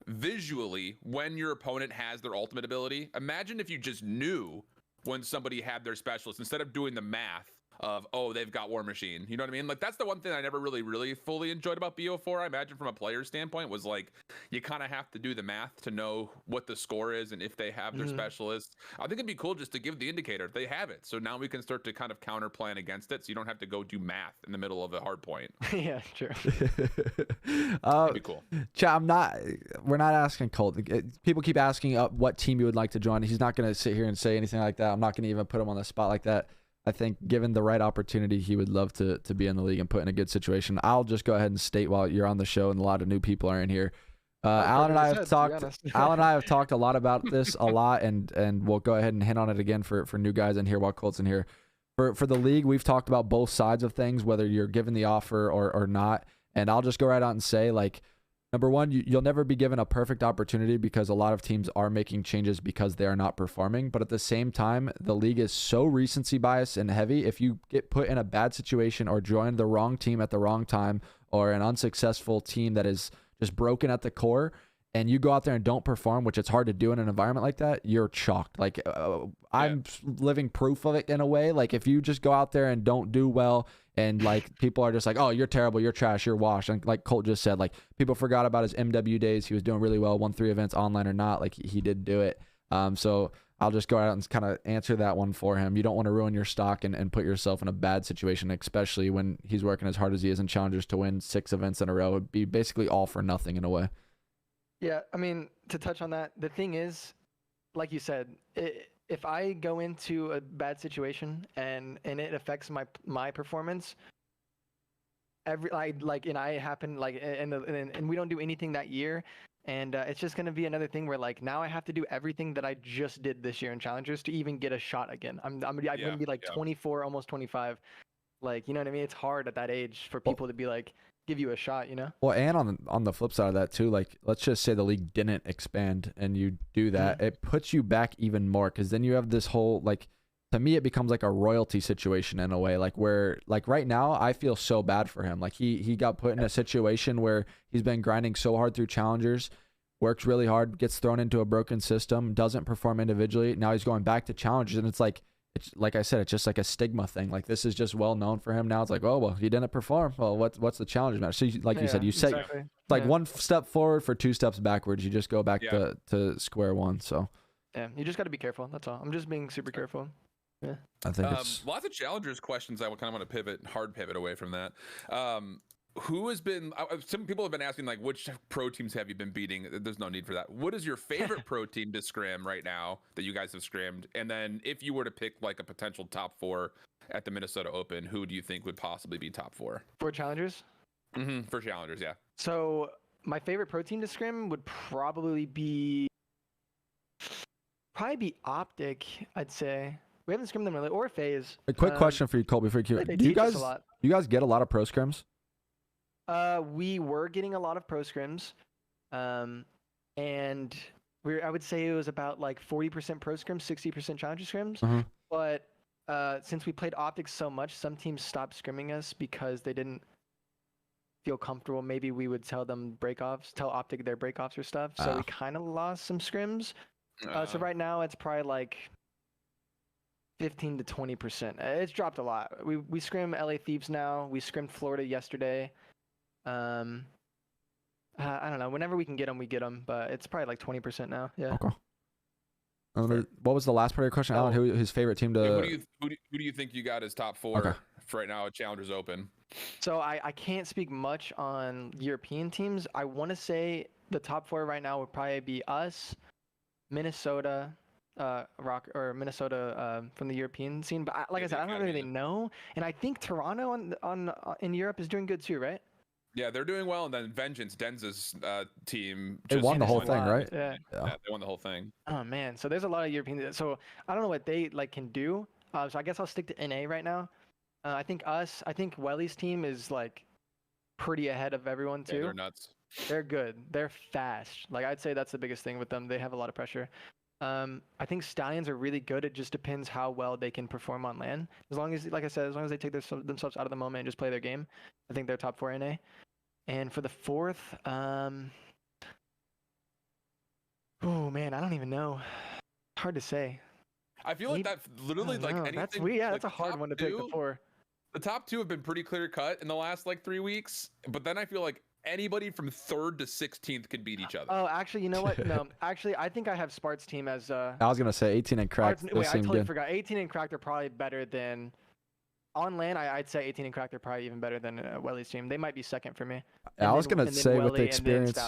visually when your opponent has their ultimate ability. Imagine if you just knew when somebody had their specialist instead of doing the math of, oh, they've got War Machine. You know what I mean? Like that's the one thing I never really fully enjoyed about BO4. I imagine from a player standpoint was like you kind of have to do the math to know what the score is and if they have their specialist. I think it'd be cool just to give the indicator if they have it. So now we can start to kind of counter plan against it. So you don't have to go do math in the middle of a hard point.
Yeah, true.
That'd be cool.
Chat, we're not asking Colt. People keep asking what team you would like to join. He's not going to sit here and say anything like that. I'm not going to even put him on the spot like that. I think given the right opportunity, he would love to be in the league and put in a good situation. I'll just go ahead and state while you're on the show and a lot of new people are in here. Alan and I have talked a lot about this a lot, and we'll go ahead and hit on it again for new guys in here while Colt's in here. For the league, we've talked about both sides of things, whether you're given the offer or not. And I'll just go right out and say, like, number one, you'll never be given a perfect opportunity because a lot of teams are making changes because they are not performing. But at the same time, the league is so recency bias and heavy. If you get put in a bad situation or join the wrong team at the wrong time or an unsuccessful team that is just broken at the core and you go out there and don't perform, which it's hard to do in an environment like that, you're chalked. Like I'm living proof of it in a way. Like if you just go out there and don't do well and like people are just like, oh, you're terrible, you're trash, you're washed. And like Colt just said, like people forgot about his MW days. He was doing really well, won 3 events online or not. Like he did do it. So I'll just go out and kind of answer that one for him. You don't want to ruin your stock and put yourself in a bad situation, especially when he's working as hard as he is in challengers to win 6 events in a row. It'd be basically all for nothing in a way.
Yeah, I mean, to touch on that, the thing is, like you said, if I go into a bad situation and it affects my performance, and we don't do anything that year, and it's just gonna be another thing where like now I have to do everything that I just did this year in challengers to even get a shot again. I'm gonna be like 24, almost 25, like you know what I mean? It's hard at that age for people to be like, give you a shot, you know?
Well, and on the flip side of that too, like let's just say the league didn't expand and you do that, it puts you back even more because then you have this whole like, to me it becomes like a royalty situation in a way, like where like right now I feel so bad for him. Like he got put in a situation where he's been grinding so hard through challengers, works really hard, gets thrown into a broken system, doesn't perform individually. Now he's going back to challengers and it's like I said, it's just like a stigma thing. Like this is just well known for him now. It's like, oh well, he didn't perform. Well, what's the challenge matter? So like you said, you say like 1 step forward for 2 steps backwards. You just go back to square one. So
yeah, you just got to be careful. That's all. I'm just being super careful. Yeah,
I think it's
lots of challengers questions. I kind of want to hard pivot away from that. Who has been? Some people have been asking like, which pro teams have you been beating? There's no need for that. What is your favorite pro team to scrim right now that you guys have scrimmed? And then if you were to pick like a potential top 4 at the Minnesota Open, who do you think would possibly be top 4
for challengers?
For challengers, yeah.
So my favorite pro team to scrim would probably be Optic. I'd say we haven't scrimmed them really, or FaZe.
A quick question for you, Colt, before you do you guys get a lot of pro scrims?
We were getting a lot of pro scrims, and I would say it was about like 40% pro scrims, 60% challenger scrims. But since we played optics so much, some teams stopped scrimming us because they didn't feel comfortable. Maybe we would tell optic their breakoffs or stuff. So we kind of lost some scrims. So right now it's probably like 15 to 20%. It's dropped a lot. We scrim LA Thieves now. We scrimmed Florida yesterday. I don't know. Whenever we can get them, we get them. But it's probably like 20% now. Yeah.
Okay. What was the last part of your question, Alan? Who his favorite team to?
Who do you think you got as top 4
Okay.
for right now? Challengers Open.
So I can't speak much on European teams. I want to say the top 4 right now would probably be us, Minnesota, Minnesota from the European scene. But like I said, I don't really know. And I think Toronto in Europe is doing good too, right?
Yeah, they're doing well. And then Vengeance, Denza's team,
They won the whole thing, right?
Yeah.
Yeah, they won the whole thing.
Oh man, so there's a lot of European. So I don't know what they like can do. So I guess I'll stick to NA right now. I think Welly's team is like pretty ahead of everyone too.
Yeah, they're nuts.
They're good. They're fast. Like I'd say that's the biggest thing with them. They have a lot of pressure. I think Stallions are really good. It just depends how well they can perform on LAN. As long as, like I said, as long as they take themselves out of the moment and just play their game, I think they're top 4 NA. And for the 4th, oh man, I don't even know. Hard to say.
I feel like that's literally like anything.
That's a hard one to pick. The 4.
The top 2 have been pretty clear cut in the last like 3 weeks, but then I feel like anybody from 3rd to 16th can beat each other.
Oh, actually, you know what? No, actually, I think I have Spart's team as.
I was gonna say 18 and Cracked.
Wait, I totally forgot. 18 and Cracked are probably better than. On LAN, I'd say 18 and Cracked are probably even better than Welly's team. They might be second for me.
I was gonna say with the
Welly
experience.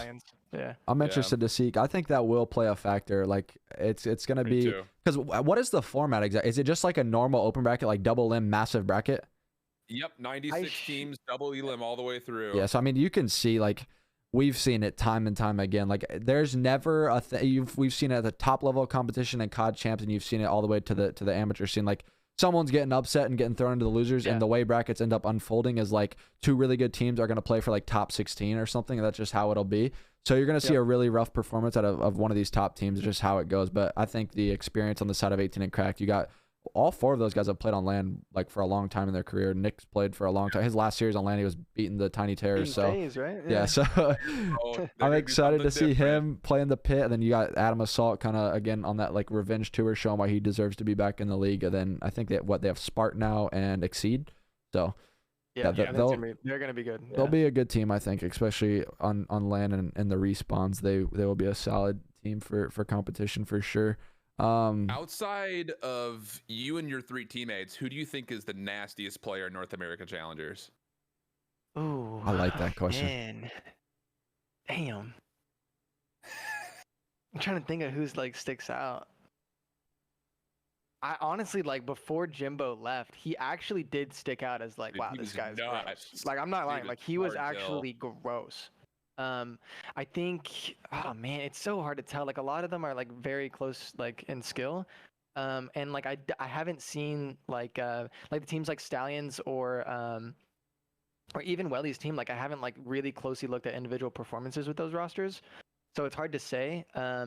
Yeah.
I'm interested to see. I think that will play a factor. Like it's gonna be because what is the format exactly? Is it just like a normal open bracket, like double limb, massive bracket?
Yep, 96 teams, double elim all the way through.
Yeah, so I mean, you can see like we've seen it time and time again. Like there's never a we've seen it at the top level of competition and COD champs, and you've seen it all the way to the amateur scene. Like someone's getting upset and getting thrown into the losers, and the way brackets end up unfolding is like 2 really good teams are going to play for like top 16 or something. And that's just how it'll be. So you're going to see a really rough performance out of one of these top teams. It's just how it goes. But I think the experience on the side of 18 and Cracked, you got all 4 of those guys have played on LAN like for a long time in their career. Nick's played for a long time. His last series on LAN, he was beating the Tiny Terrors. So
FaZe, right?
yeah, so I'm excited to see him play in the pit. And then you got Adam Assault kind of again on that like revenge tour, showing why he deserves to be back in the league. And then I think that they have Spark now and Exceed. So
they're gonna be good.
They'll be a good team, I think, especially on LAN and the respawns. They will be a solid team for competition for sure.
Outside of you and your 3 teammates, who do you think is the nastiest player in North America Challengers?
Ooh,
I like that question.
Man. Damn. I'm trying to think of who's like sticks out. I honestly like before Jimbo left, he actually did stick out as like, wow, this guy's gross. Like I'm not lying, like he was actually gross. I think, oh man, it's so hard to tell. Like a lot of them are like very close, like in skill. And like I haven't seen like the teams like Stallions or even Welly's team. Like I haven't like really closely looked at individual performances with those rosters, so it's hard to say. I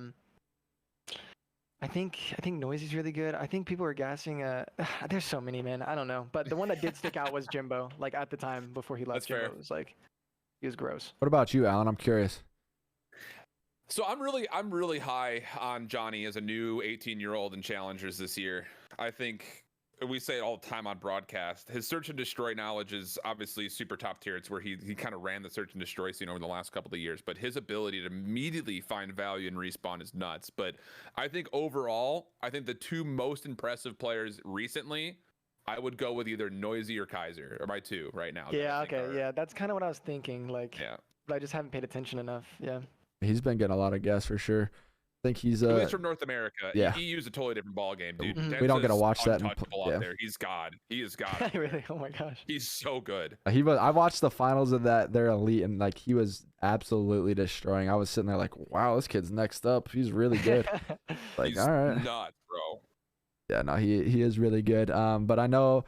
think Noisy's really good. I think people are gassing. There's so many, man. I don't know, but the one that did stick out was Jimbo. Like at the time before he left, Jimbo was like. He was gross.
What about you, Alan? I'm curious.
So I'm really high on Johnny as a new 18-year-old in Challengers this year. I think we say it all the time on broadcast. His search and destroy knowledge is obviously super top tier. It's where he kind of ran the search and destroy scene over the last couple of years. But his ability to immediately find value in respawn is nuts. But I think overall, I think the 2 most impressive players recently, I would go with either Noisy or Kaiser, or my 2 right now.
Yeah, okay, yeah, that's kind of what I was thinking. Like, but I just haven't paid attention enough. Yeah,
he's been getting a lot of gas for sure. I think he's
he's from North America. Yeah, EU's a totally different ball game, dude.
Mm-hmm. We don't get to watch that.
Out there. He's God. He is God.
Really? Oh my gosh.
He's so good.
I watched the finals of that. They're elite, and like he was absolutely destroying. I was sitting there like, wow, this kid's next up. He's really good. Like,
he's
all right,
nuts, bro.
Yeah, no, he is really good. But I know,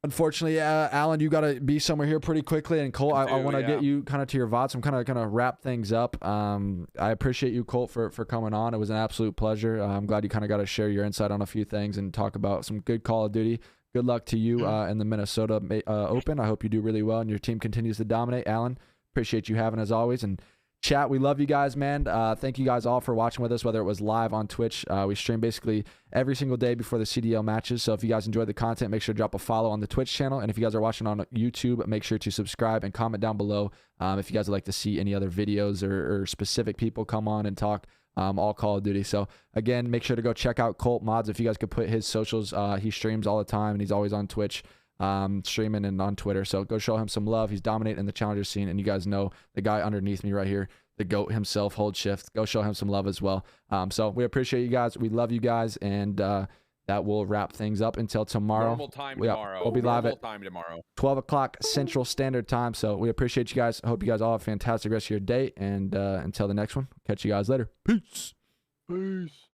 unfortunately, Alan, you got to be somewhere here pretty quickly. And Colt, I want to get you kind of to your VODs. I'm kind of wrap things up. I appreciate you, Colt, for coming on. It was an absolute pleasure. I'm glad you kind of got to share your insight on a few things and talk about some good Call of Duty. Good luck to you in the Minnesota Open. I hope you do really well and your team continues to dominate. Alan, appreciate you having as always. And chat, we love you guys, man. Thank you guys all for watching with us, whether it was live on Twitch. We stream basically every single day before the CDL matches. So if you guys enjoyed the content, make sure to drop a follow on the Twitch channel. And if you guys are watching on YouTube, make sure to subscribe and comment down below if you guys would like to see any other videos or specific people come on and talk all Call of Duty. So again, make sure to go check out Colt Mods. If you guys could put his socials, he streams all the time and he's always on Twitch, streaming and on Twitter. So go show him some love. He's dominating the challenger scene, and you guys know the guy underneath me right here, the GOAT himself, Hold Shift. Go show him some love as well. So we appreciate you guys. We love you guys, and that will wrap things up until tomorrow.
Normal time tomorrow.
We'll be live at
time tomorrow.
12 o'clock Central Standard Time. So we appreciate you guys. I hope you guys all have a fantastic rest of your day. And until the next one, catch you guys later. Peace.
Peace.